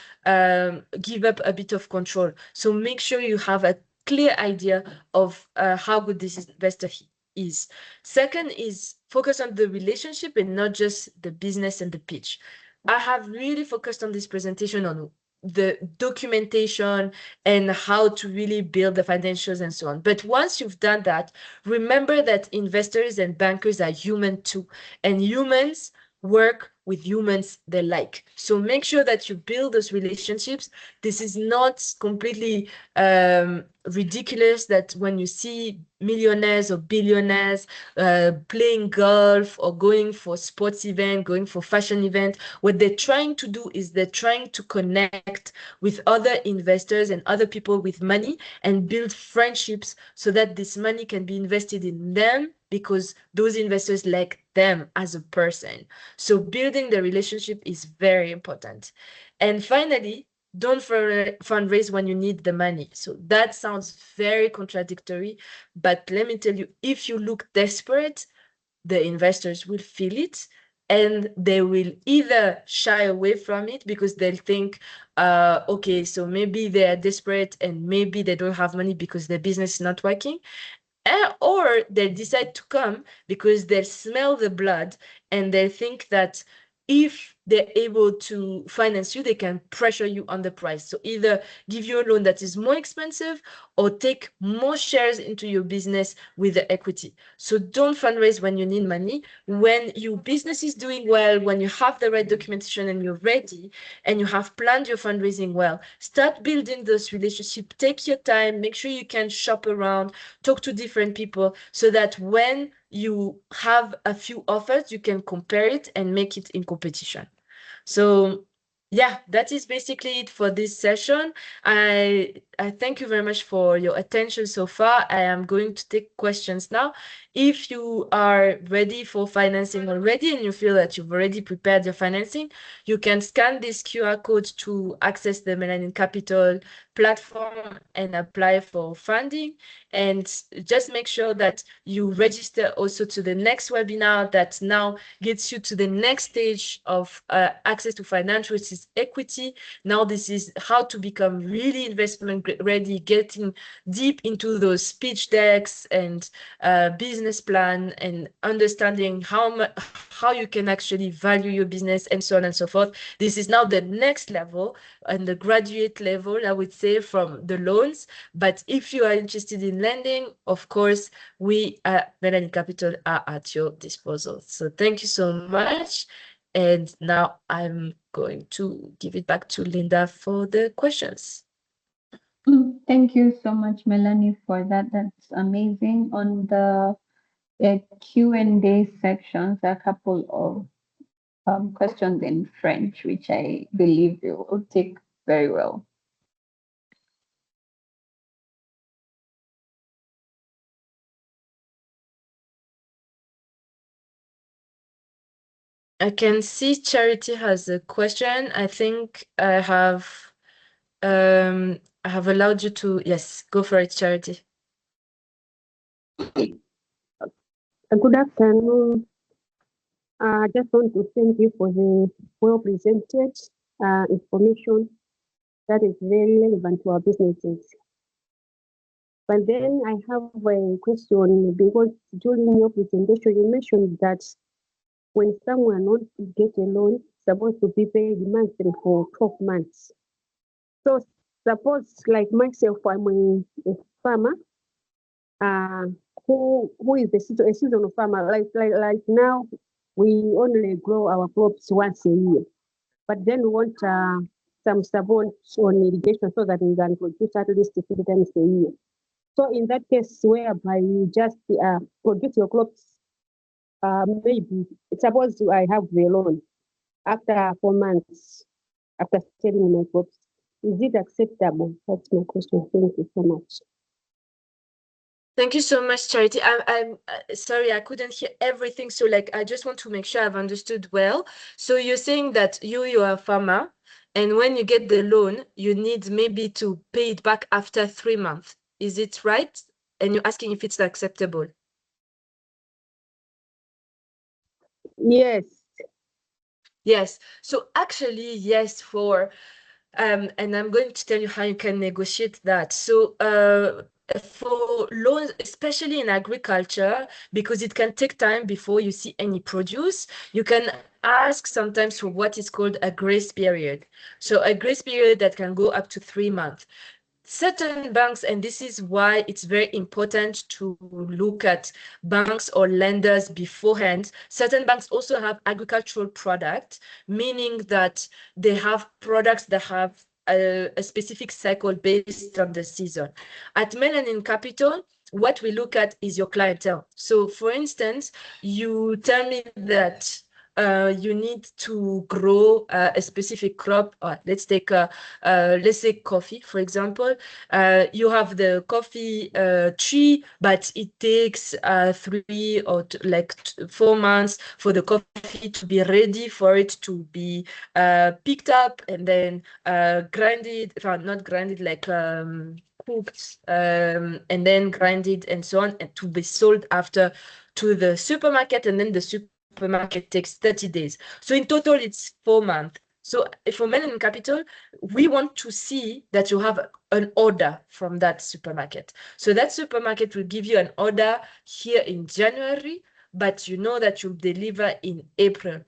give up a bit of control. So make sure you have a clear idea of how good this investor is. Second is focus on the relationship and not just the business and the pitch. I have really focused on this presentation on the documentation and how to really build the financials and so on. But once you've done that, remember that investors and bankers are human too, and humans work with humans they like. So make sure that you build those relationships. This is not completely ridiculous that when you see millionaires or billionaires playing golf or going for sports event, going for fashion event, what they're trying to do is they're trying to connect with other investors and other people with money and build friendships so that this money can be invested in them because those investors like them as a person. So building the relationship is very important. And finally, don't fundraise when you need the money. So that sounds very contradictory, but let me tell you, if you look desperate, the investors will feel it, and they will either shy away from it because they'll think, okay, so maybe they're desperate and maybe they don't have money because their business is not working. Or they decide to come because they smell the blood and they think that if they're able to finance you, they can pressure you on the price. So either give you a loan that is more expensive or take more shares into your business with the equity. So don't fundraise when you need money. When your business is doing well, when you have the right documentation and you're ready and you have planned your fundraising well, start building those relationships. Take your time, make sure you can shop around, talk to different people so that when you have a few offers, you can compare it and make it in competition. So yeah, that is basically it for this session. I thank you very much for your attention so far. I am going to take questions now. If you are ready for financing already and you feel that you've already prepared your financing, you can scan this QR code to access the Melanin Capital platform and apply for funding. And just make sure that you register also to the next webinar that now gets you to the next stage of access to finance, which is equity. Now this is how to become really investment ready, getting deep into those pitch decks and business plan and understanding how you can actually value your business and so on and so forth. This is now the next level and the graduate level, I would say, from the loans. But if you are interested in lending, of course, we at Melanin Capital are at your disposal. So thank you so much. And now I'm going to give it back to Linda for the questions. Thank you so much, Melanie, for that. That's amazing. On the Q&A sections, a couple of questions in French, which I believe you will take very well. I can see Charity has a question. I think I have allowed you to, yes, go for it, Charity. Good afternoon. I just want to thank you for the well-presented information that is very relevant to our businesses. But then I have a question, because during your presentation, you mentioned that when someone wants to get a loan, it's supposed to be paid monthly for 12 months. So suppose, like myself, I'm a farmer, who is a seasonal farmer. Like now, we only grow our crops once a year, but then we want some support on irrigation so that we can produce at least 3 times a year. So in that case, whereby you just produce your crops, maybe suppose I have the loan after 4 months after selling my crops, is it acceptable? That's my question. Thank you so much. Thank you so much, Charity. I'm sorry, I couldn't hear everything. So I just want to make sure I've understood well. So you're saying that you are a farmer, and when you get the loan, you need maybe to pay it back after 3 months. Is it right? And you're asking if it's acceptable. Yes. Yes. So actually, yes, and I'm going to tell you how you can negotiate that. So for loans, especially in agriculture, because it can take time before you see any produce, you can ask sometimes for what is called a grace period. So a grace period that can go up to 3 months. Certain banks, and this is why it's very important to look at banks or lenders beforehand. Certain banks also have agricultural products, meaning that they have products that have a specific cycle based on the season. At Melanin Capital, what we look at is your clientele. So for instance, you tell me that you need to grow a specific crop. Let's say coffee, for example. You have the coffee tree, but it takes 3 or 4 months for the coffee to be ready for it to be picked up and then grinded, not grinded, cooked, and then grinded and so on, and to be sold after to the supermarket, and then the supermarket takes 30 days. So in total, it's 4 months. So for Melanin Capital, we want to see that you have an order from that supermarket. So that supermarket will give you an order here in January, but you know that you'll deliver in April.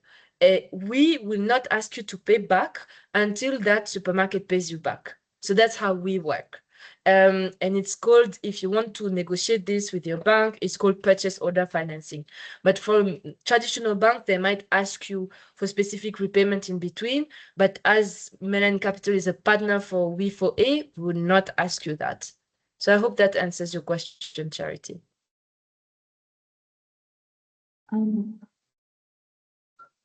We will not ask you to pay back until that supermarket pays you back. So that's how we work. And it's called, if you want to negotiate this with your bank, it's called purchase order financing. But for traditional bank, they might ask you for specific repayment in between. But as Melanin Capital is a partner for We4A, we will not ask you that. So I hope that answers your question, Charity.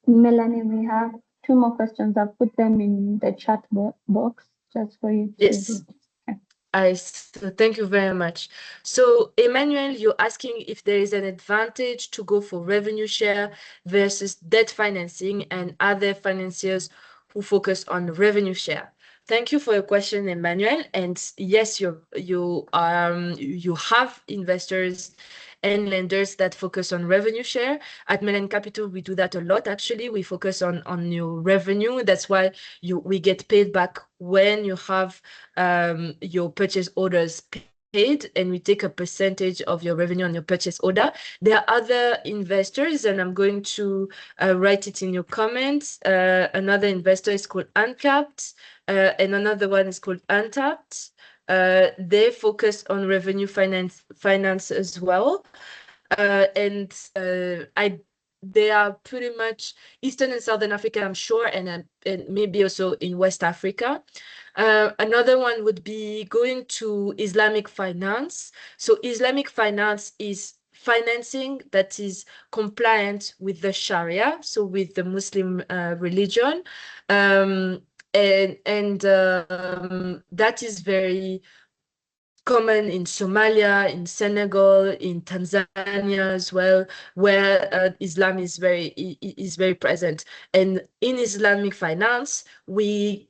Melanie, we have 2 more questions. I've put them in the chat box just for you to Yes. So thank you very much. So Emmanuel, you're asking if there is an advantage to go for revenue share versus debt financing and other financiers who focus on revenue share. Thank you for your question, Emmanuel. And yes, you have investors and lenders that focus on revenue share. At Melanin Capital, we do that a lot. Actually, we focus on your revenue. That's why we get paid back when you have your purchase orders paid, and we take a percentage of your revenue on your purchase order. There are other investors, and I'm going to write it in your comments. Another investor is called Uncapped, and another one is called Untapped. They focus on revenue finance as well. they are pretty much Eastern and Southern Africa, I'm sure, and maybe also in West Africa. Another one would be going to Islamic finance. So Islamic finance is financing that is compliant with the Sharia, so with the Muslim religion. That is very common in Somalia, in Senegal, in Tanzania as well, where Islam is very present. And in Islamic finance, we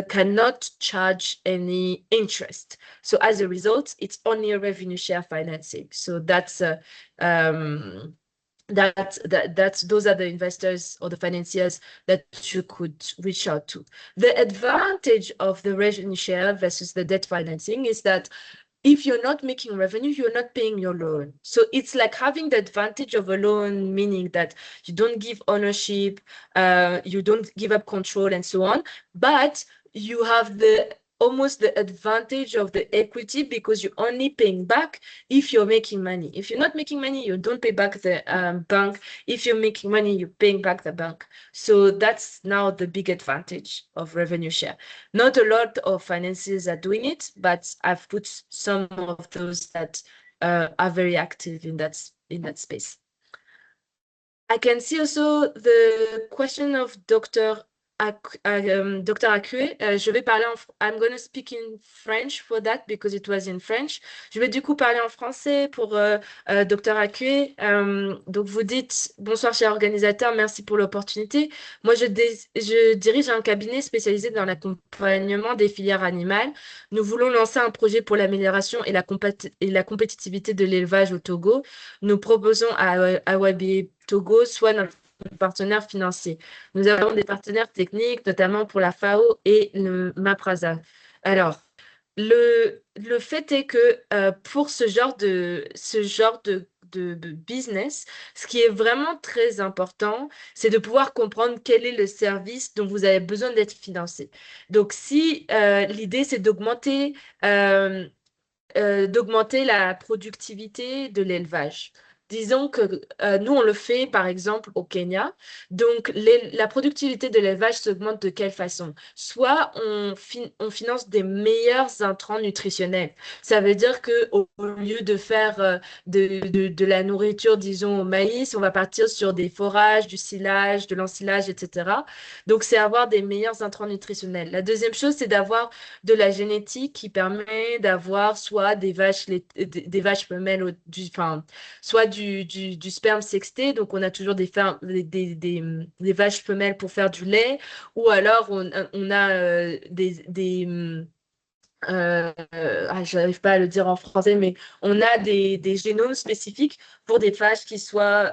cannot charge any interest. So as a result, it's only a revenue share financing. So that's those are the investors or the financiers that you could reach out to. The advantage of the revenue share versus the debt financing is that if you're not making revenue, you're not paying your loan. So it's like having the advantage of a loan, meaning that you don't give ownership, you don't give up control and so on, but you have almost the advantage of the equity because you're only paying back if you're making money. If you're not making money, you don't pay back the bank. If you're making money, you're paying back the bank. So that's now the big advantage of revenue share. Not a lot of financiers are doing it, but I've put some of those that are very active in that space. I can see also the question of Dr. Dr. Acue. Je vais parler I'm going to speak in French for that because it was in French. Je vais du coup parler en français pour Dr. Acue. Donc vous dites, bonsoir cher organisateur, merci pour l'opportunité. Moi je dirige un cabinet spécialisé dans l'accompagnement des filières animales. Nous voulons lancer un projet pour l'amélioration et la compétitivité de l'élevage au Togo. Nous proposons à IYBA Togo soit notre partenaire financier. Nous avons des partenaires techniques, notamment pour la FAO et le MAPRASA. Alors, le fait est que pour ce genre de business, ce qui est vraiment très important, c'est de pouvoir comprendre quel est le service dont vous avez besoin d'être financé. Donc, si l'idée, c'est d'augmenter la productivité de l'élevage. Disons que nous, on le fait, par exemple, au Kenya. Donc, la productivité de l'élevage s'augmente de quelle façon? Soit on finance des meilleurs intrants nutritionnels. Ça veut dire qu'au lieu de faire de la nourriture, disons, au maïs, on va partir sur des forages, du silage, de l'ensilage, etc. Donc, c'est avoir des meilleurs intrants nutritionnels. La deuxième chose, c'est d'avoir de la génétique qui permet d'avoir soit des vaches femelles, soit du sperme sexté. Donc, on a toujours des vaches femelles pour faire du lait, ou alors on a je n'arrive pas à le dire en français, mais on a des génomes spécifiques pour des vaches qui soient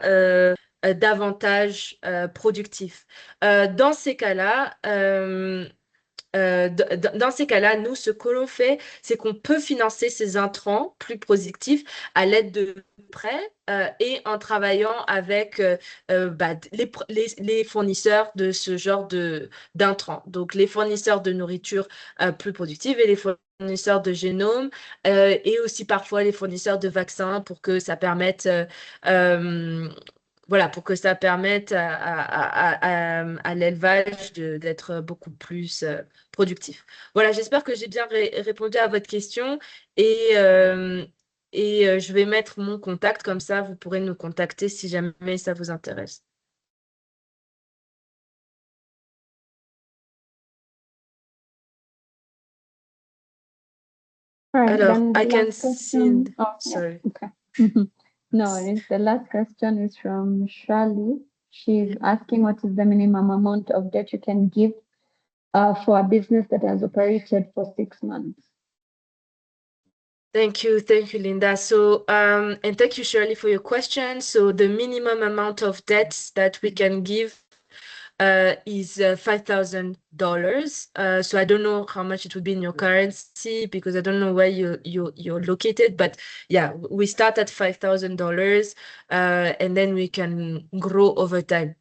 davantage productifs. Dans ces cas-là, nous, ce que l'on fait, c'est qu'on peut financer ces intrants plus productifs à l'aide de prêts et en travaillant avec les fournisseurs de ce genre d'intrants. Donc, les fournisseurs de nourriture plus productive et les fournisseurs de génomes et aussi parfois les fournisseurs de vaccins pour que ça permette pour que ça permette à l'élevage d'être beaucoup plus productif. Voilà, j'espère que j'ai bien répondu à votre question et je vais mettre mon contact, comme ça vous pourrez nous contacter si jamais ça vous intéresse. Alors, I can see... Sorry. Okay. No, the last question is from Shirley. She's asking what is the minimum amount of debt you can give for a business that has operated for 6 months. Thank you, Linda. So, and thank you, Shirley, for your question. So, the minimum amount of debts that we can give is $5,000. So I don't know how much it would be in your currency because I don't know where you're located, but yeah, we start at $5,000 and then we can grow over time.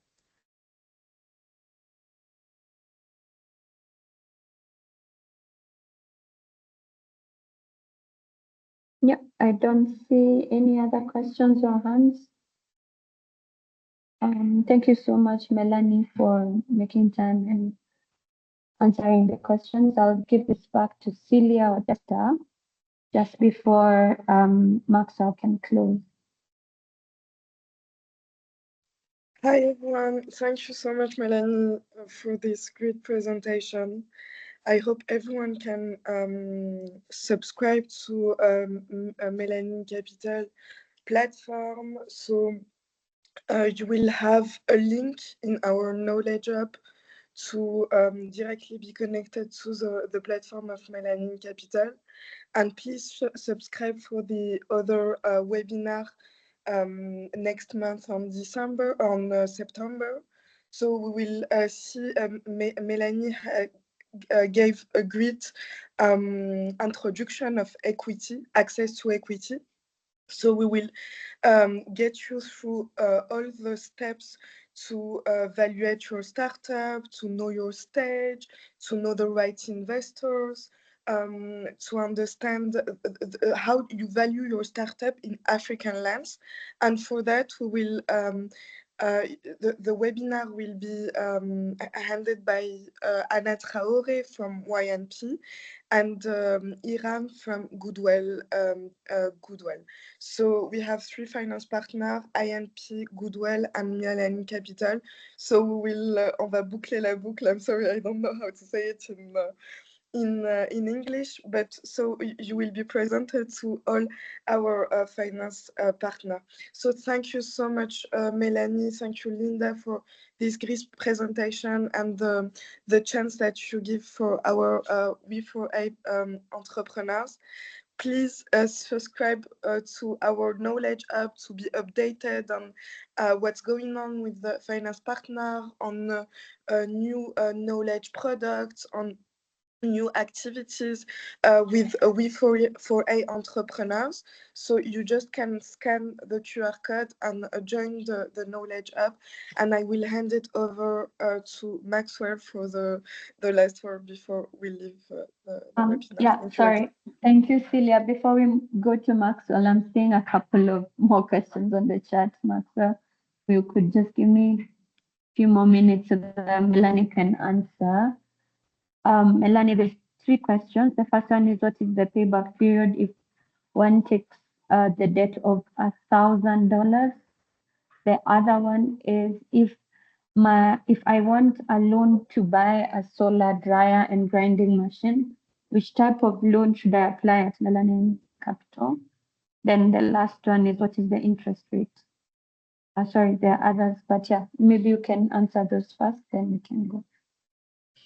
Yeah, I don't see any other questions or hands. Thank you so much, Melanie, for making time and answering the questions. I'll give this back to Celia or Jester just before Maxwell can close. Hi everyone, thank you so much, Melanie, for this great presentation. I hope everyone can subscribe to Melanie Capital platform. So you will have a link in our knowledge hub to directly be connected to the platform of Melanie Capital. And please subscribe for the other webinar next month on September. So we will see Melanie gave a great introduction of equity, access to equity. So we will get you through all the steps to evaluate your startup, to know your stage, to know the right investors, to understand how you value your startup in African lands. And for that, we will the webinar will be handled by Anna Traoré from YNP and Iram from Goodwell. So we have 3 finance partners, INP, Goodwell, and Melanie Capital. So we will, on va boucler la boucle. I'm sorry, I don't know how to say it in English, but so you will be presented to all our finance partners. So thank you so much, Melanie. Thank you, Linda, for this great presentation and the chance that you give for our We4A entrepreneurs. Please subscribe to our knowledge hub to be updated on what's going on with the finance partner, on new knowledge products, on new activities with We4A entrepreneurs. So you just can scan the QR code and join the knowledge hub, and I will hand it over to Maxwell for the last word before we leave the webinar. Yeah, sorry. Thank you, Celia. Before we go to Maxwell, I'm seeing a couple of more questions on the chat, Maxwell. You could just give me a few more minutes so that Melanie can answer. Melanie, there's 3 questions. The first one is, what is the payback period if one takes the debt of $1,000? The other one is, if I want a loan to buy a solar dryer and grinding machine, which type of loan should I apply at Melanin Capital? Then the last one is, what is the interest rate? Sorry, there are others, but yeah, maybe you can answer those first, then we can go.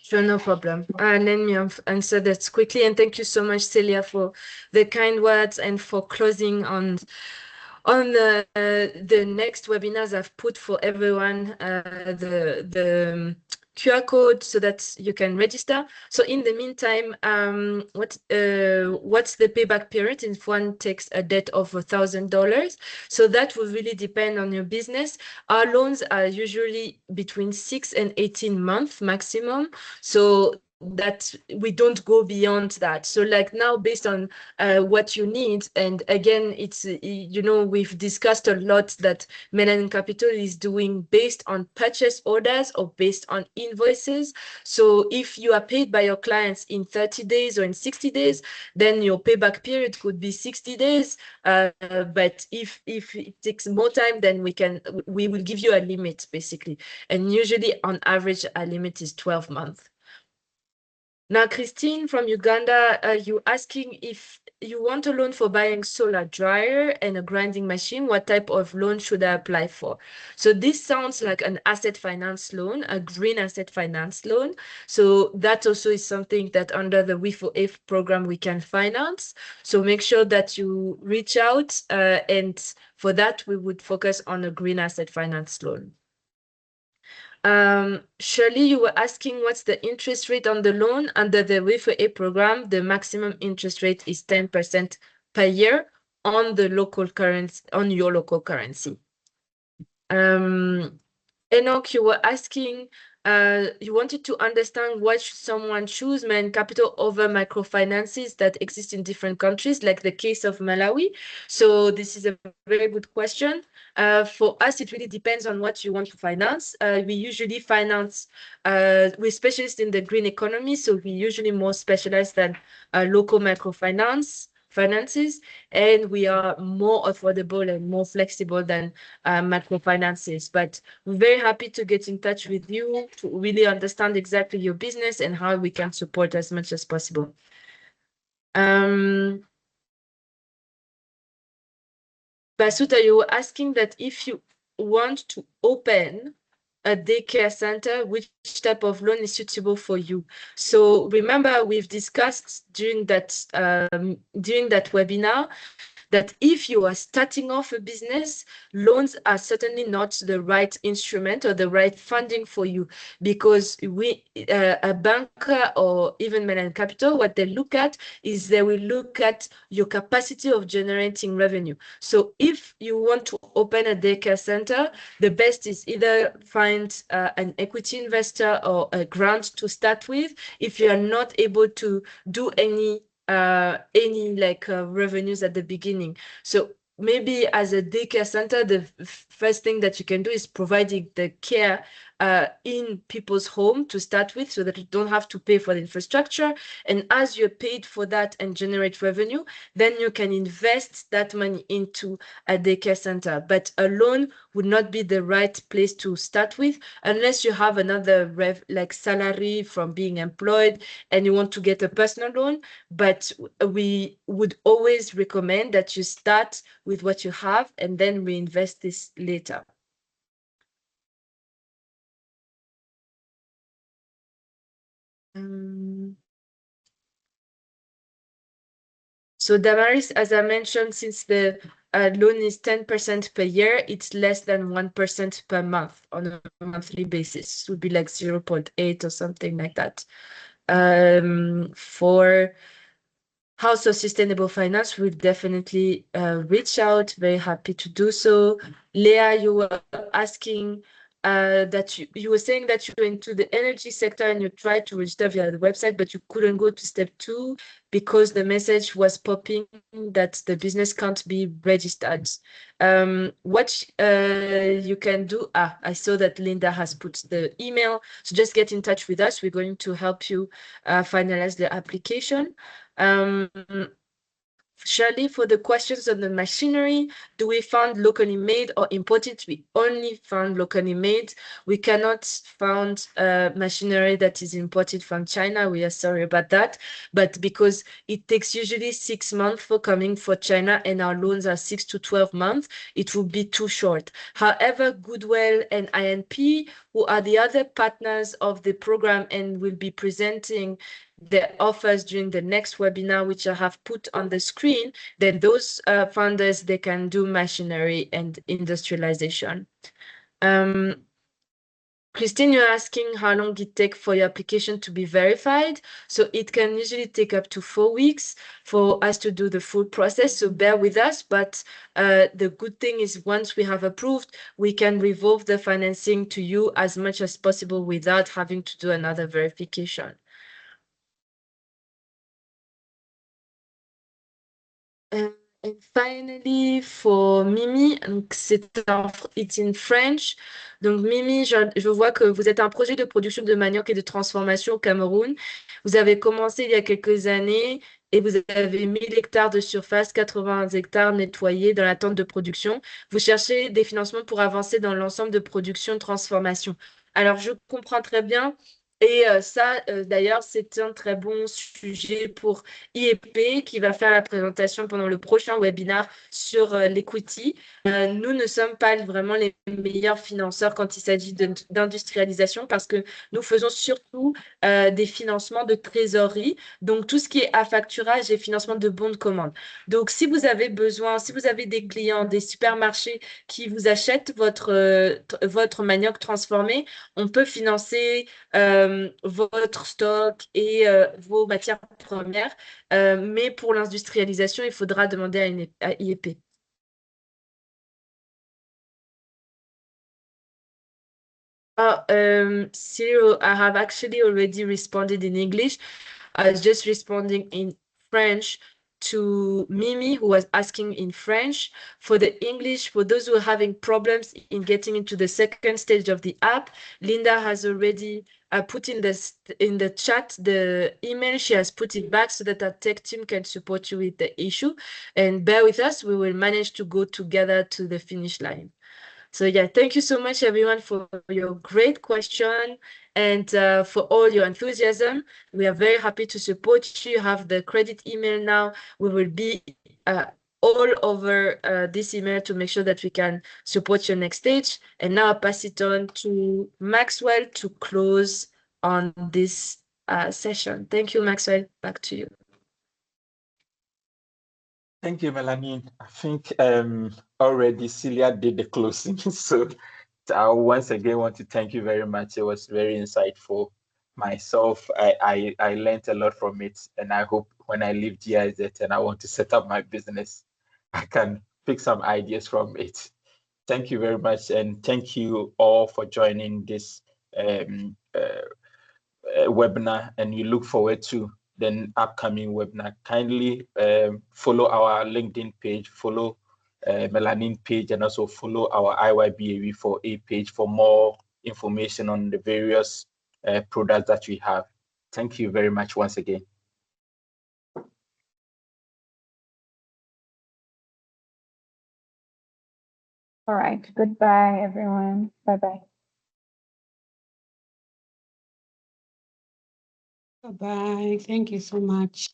Sure, no problem. Let me answer that quickly. And thank you so much, Celia, for the kind words and for closing on the next webinars I've put for everyone, the QR code so that you can register. So in the meantime, what's the payback period if one takes a debt of $1,000? So that will really depend on your business. Our loans are usually between 6 and 18 months maximum. So that we don't go beyond that. So like now, based on what you need, and again, it's we've discussed a lot that Melanin Capital is doing based on purchase orders or based on invoices. So if you are paid by your clients in 30 days or in 60 days, then your payback period could be 60 days. But if it takes more time, then we will give you a limit basically. And usually on average, our limit is 12 months. Now, Christine from Uganda, you asking if you want a loan for buying solar dryer and a grinding machine, what type of loan should I apply for? So this sounds like an asset finance loan, a green asset finance loan. So that also is something that under the We4A program we can finance. So make sure that you reach out, and for that we would focus on a green asset finance loan. Shirley, you were asking what's the interest rate on the loan. Under the We4A program, the maximum interest rate is 10% per year on the local currency, on your local currency. Enoch, you were asking you wanted to understand why should someone choose main capital over microfinances that exist in different countries, like the case of Malawi. So this is a very good question. For us, it really depends on what you want to finance. We usually finance, we're specialists in the green economy, so we usually more specialized than local finances, and we are more affordable and more flexible than microfinances. But we're very happy to get in touch with you to really understand exactly your business and how we can support as much as possible. Basuta, you were asking that if you want to open a daycare center, which type of loan is suitable for you? So remember, we've discussed during that webinar that if you are starting off a business, loans are certainly not the right instrument or the right funding for you, because a banker or even Mellon Capital, what they look at is they will look at your capacity of generating revenue. So if you want to open a daycare center, the best is either find an equity investor or a grant to start with. If you are not able to do any revenues at the beginning. So maybe as a daycare center, the first thing that you can do is providing the care in people's home to start with, so that you don't have to pay for the infrastructure. And as you're paid for that and generate revenue, then you can invest that money into a daycare center. But a loan would not be the right place to start with unless you have another salary from being employed and you want to get a personal loan. But we would always recommend that you start with what you have and then reinvest this later. So Damaris, as I mentioned, since the loan is 10% per year, it's less than 1% per month on a monthly basis. It would be like 0.8 or something like that. For House of Sustainable Finance, we'll definitely reach out. Very happy to do so. Leah, you were asking that you were saying that you were into the energy sector and you tried to register via the website, but you couldn't go to step 2 because the message was popping that the business can't be registered. What you can do, I saw that Linda has put the email, so just get in touch with us. We're going to help you finalize the application. Shirley, for the questions on the machinery, do we fund locally made or imported? We only fund locally made. We cannot fund machinery that is imported from China. We are sorry about that. But because it takes usually 6 months for coming for China and our loans are 6 to 12 months, it will be too short. However, Goodwell and INP, who are the other partners of the program and will be presenting the offers during the next webinar, which I have put on the screen, then those funders, they can do machinery and industrialization. Christine, you're asking how long it takes for your application to be verified. So it can usually take up to 4 weeks for us to do the full process. So bear with us. But the good thing is once we have approved, we can revolve the financing to you as much as possible without having to do another verification. And finally, for Mimi, it's in French. Donc Mimi, je vois que vous êtes un projet de production de manioc et de transformation au Cameroun. Vous avez commencé il y a quelques années et vous avez 1000 hectares de surface, 80 hectares nettoyés dans l'attente de production. Vous cherchez des financements pour avancer dans l'ensemble de production, de transformation. Alors, je comprends très bien. Et ça, d'ailleurs, c'est un très bon sujet pour IEP qui va faire la présentation pendant le prochain webinaire sur l'equity. Nous ne sommes pas vraiment les meilleurs financeurs quand il s'agit d'industrialisation parce que nous faisons surtout des financements de trésorerie, donc tout ce qui est affacturage et financement de bons de commande. Donc, si vous avez besoin, si vous avez des clients, des supermarchés qui vous achètent votre manioc transformé, on peut financer votre stock et vos matières premières. Mais pour l'industrialisation, il faudra demander à IEP. Cyril, I have actually already responded in English. I was just responding in French to Mimi, who was asking in French. For the English, for those who are having problems in getting into the second stage of the app, Linda has already put in the chat the email. She has put it back so that our tech team can support you with the issue. And bear with us, we will manage to go together to the finish line. So yeah, thank you so much everyone for your great question and for all your enthusiasm. We are very happy to support you. You have the credit email now. We will be all over this email to make sure that we can support your next stage. And now I'll pass it on to Maxwell to close on this session. Thank you, Maxwell. Back to you. Thank you, Melanie. I think already Celia did the closing. So I once again want to thank you very much. It was very insightful. Myself, I learned a lot from it, and I hope when I leave GIZ and I want to set up my business, I can pick some ideas from it. Thank you very much, and thank you all for joining this webinar, and we look forward to the upcoming webinar. Kindly follow our LinkedIn page, follow Melanin page, and also follow our IYBA We4A page for more information on the various products that we have. Thank you very much once again. All right. Goodbye, everyone. Bye-bye. Bye-bye. Thank you so much.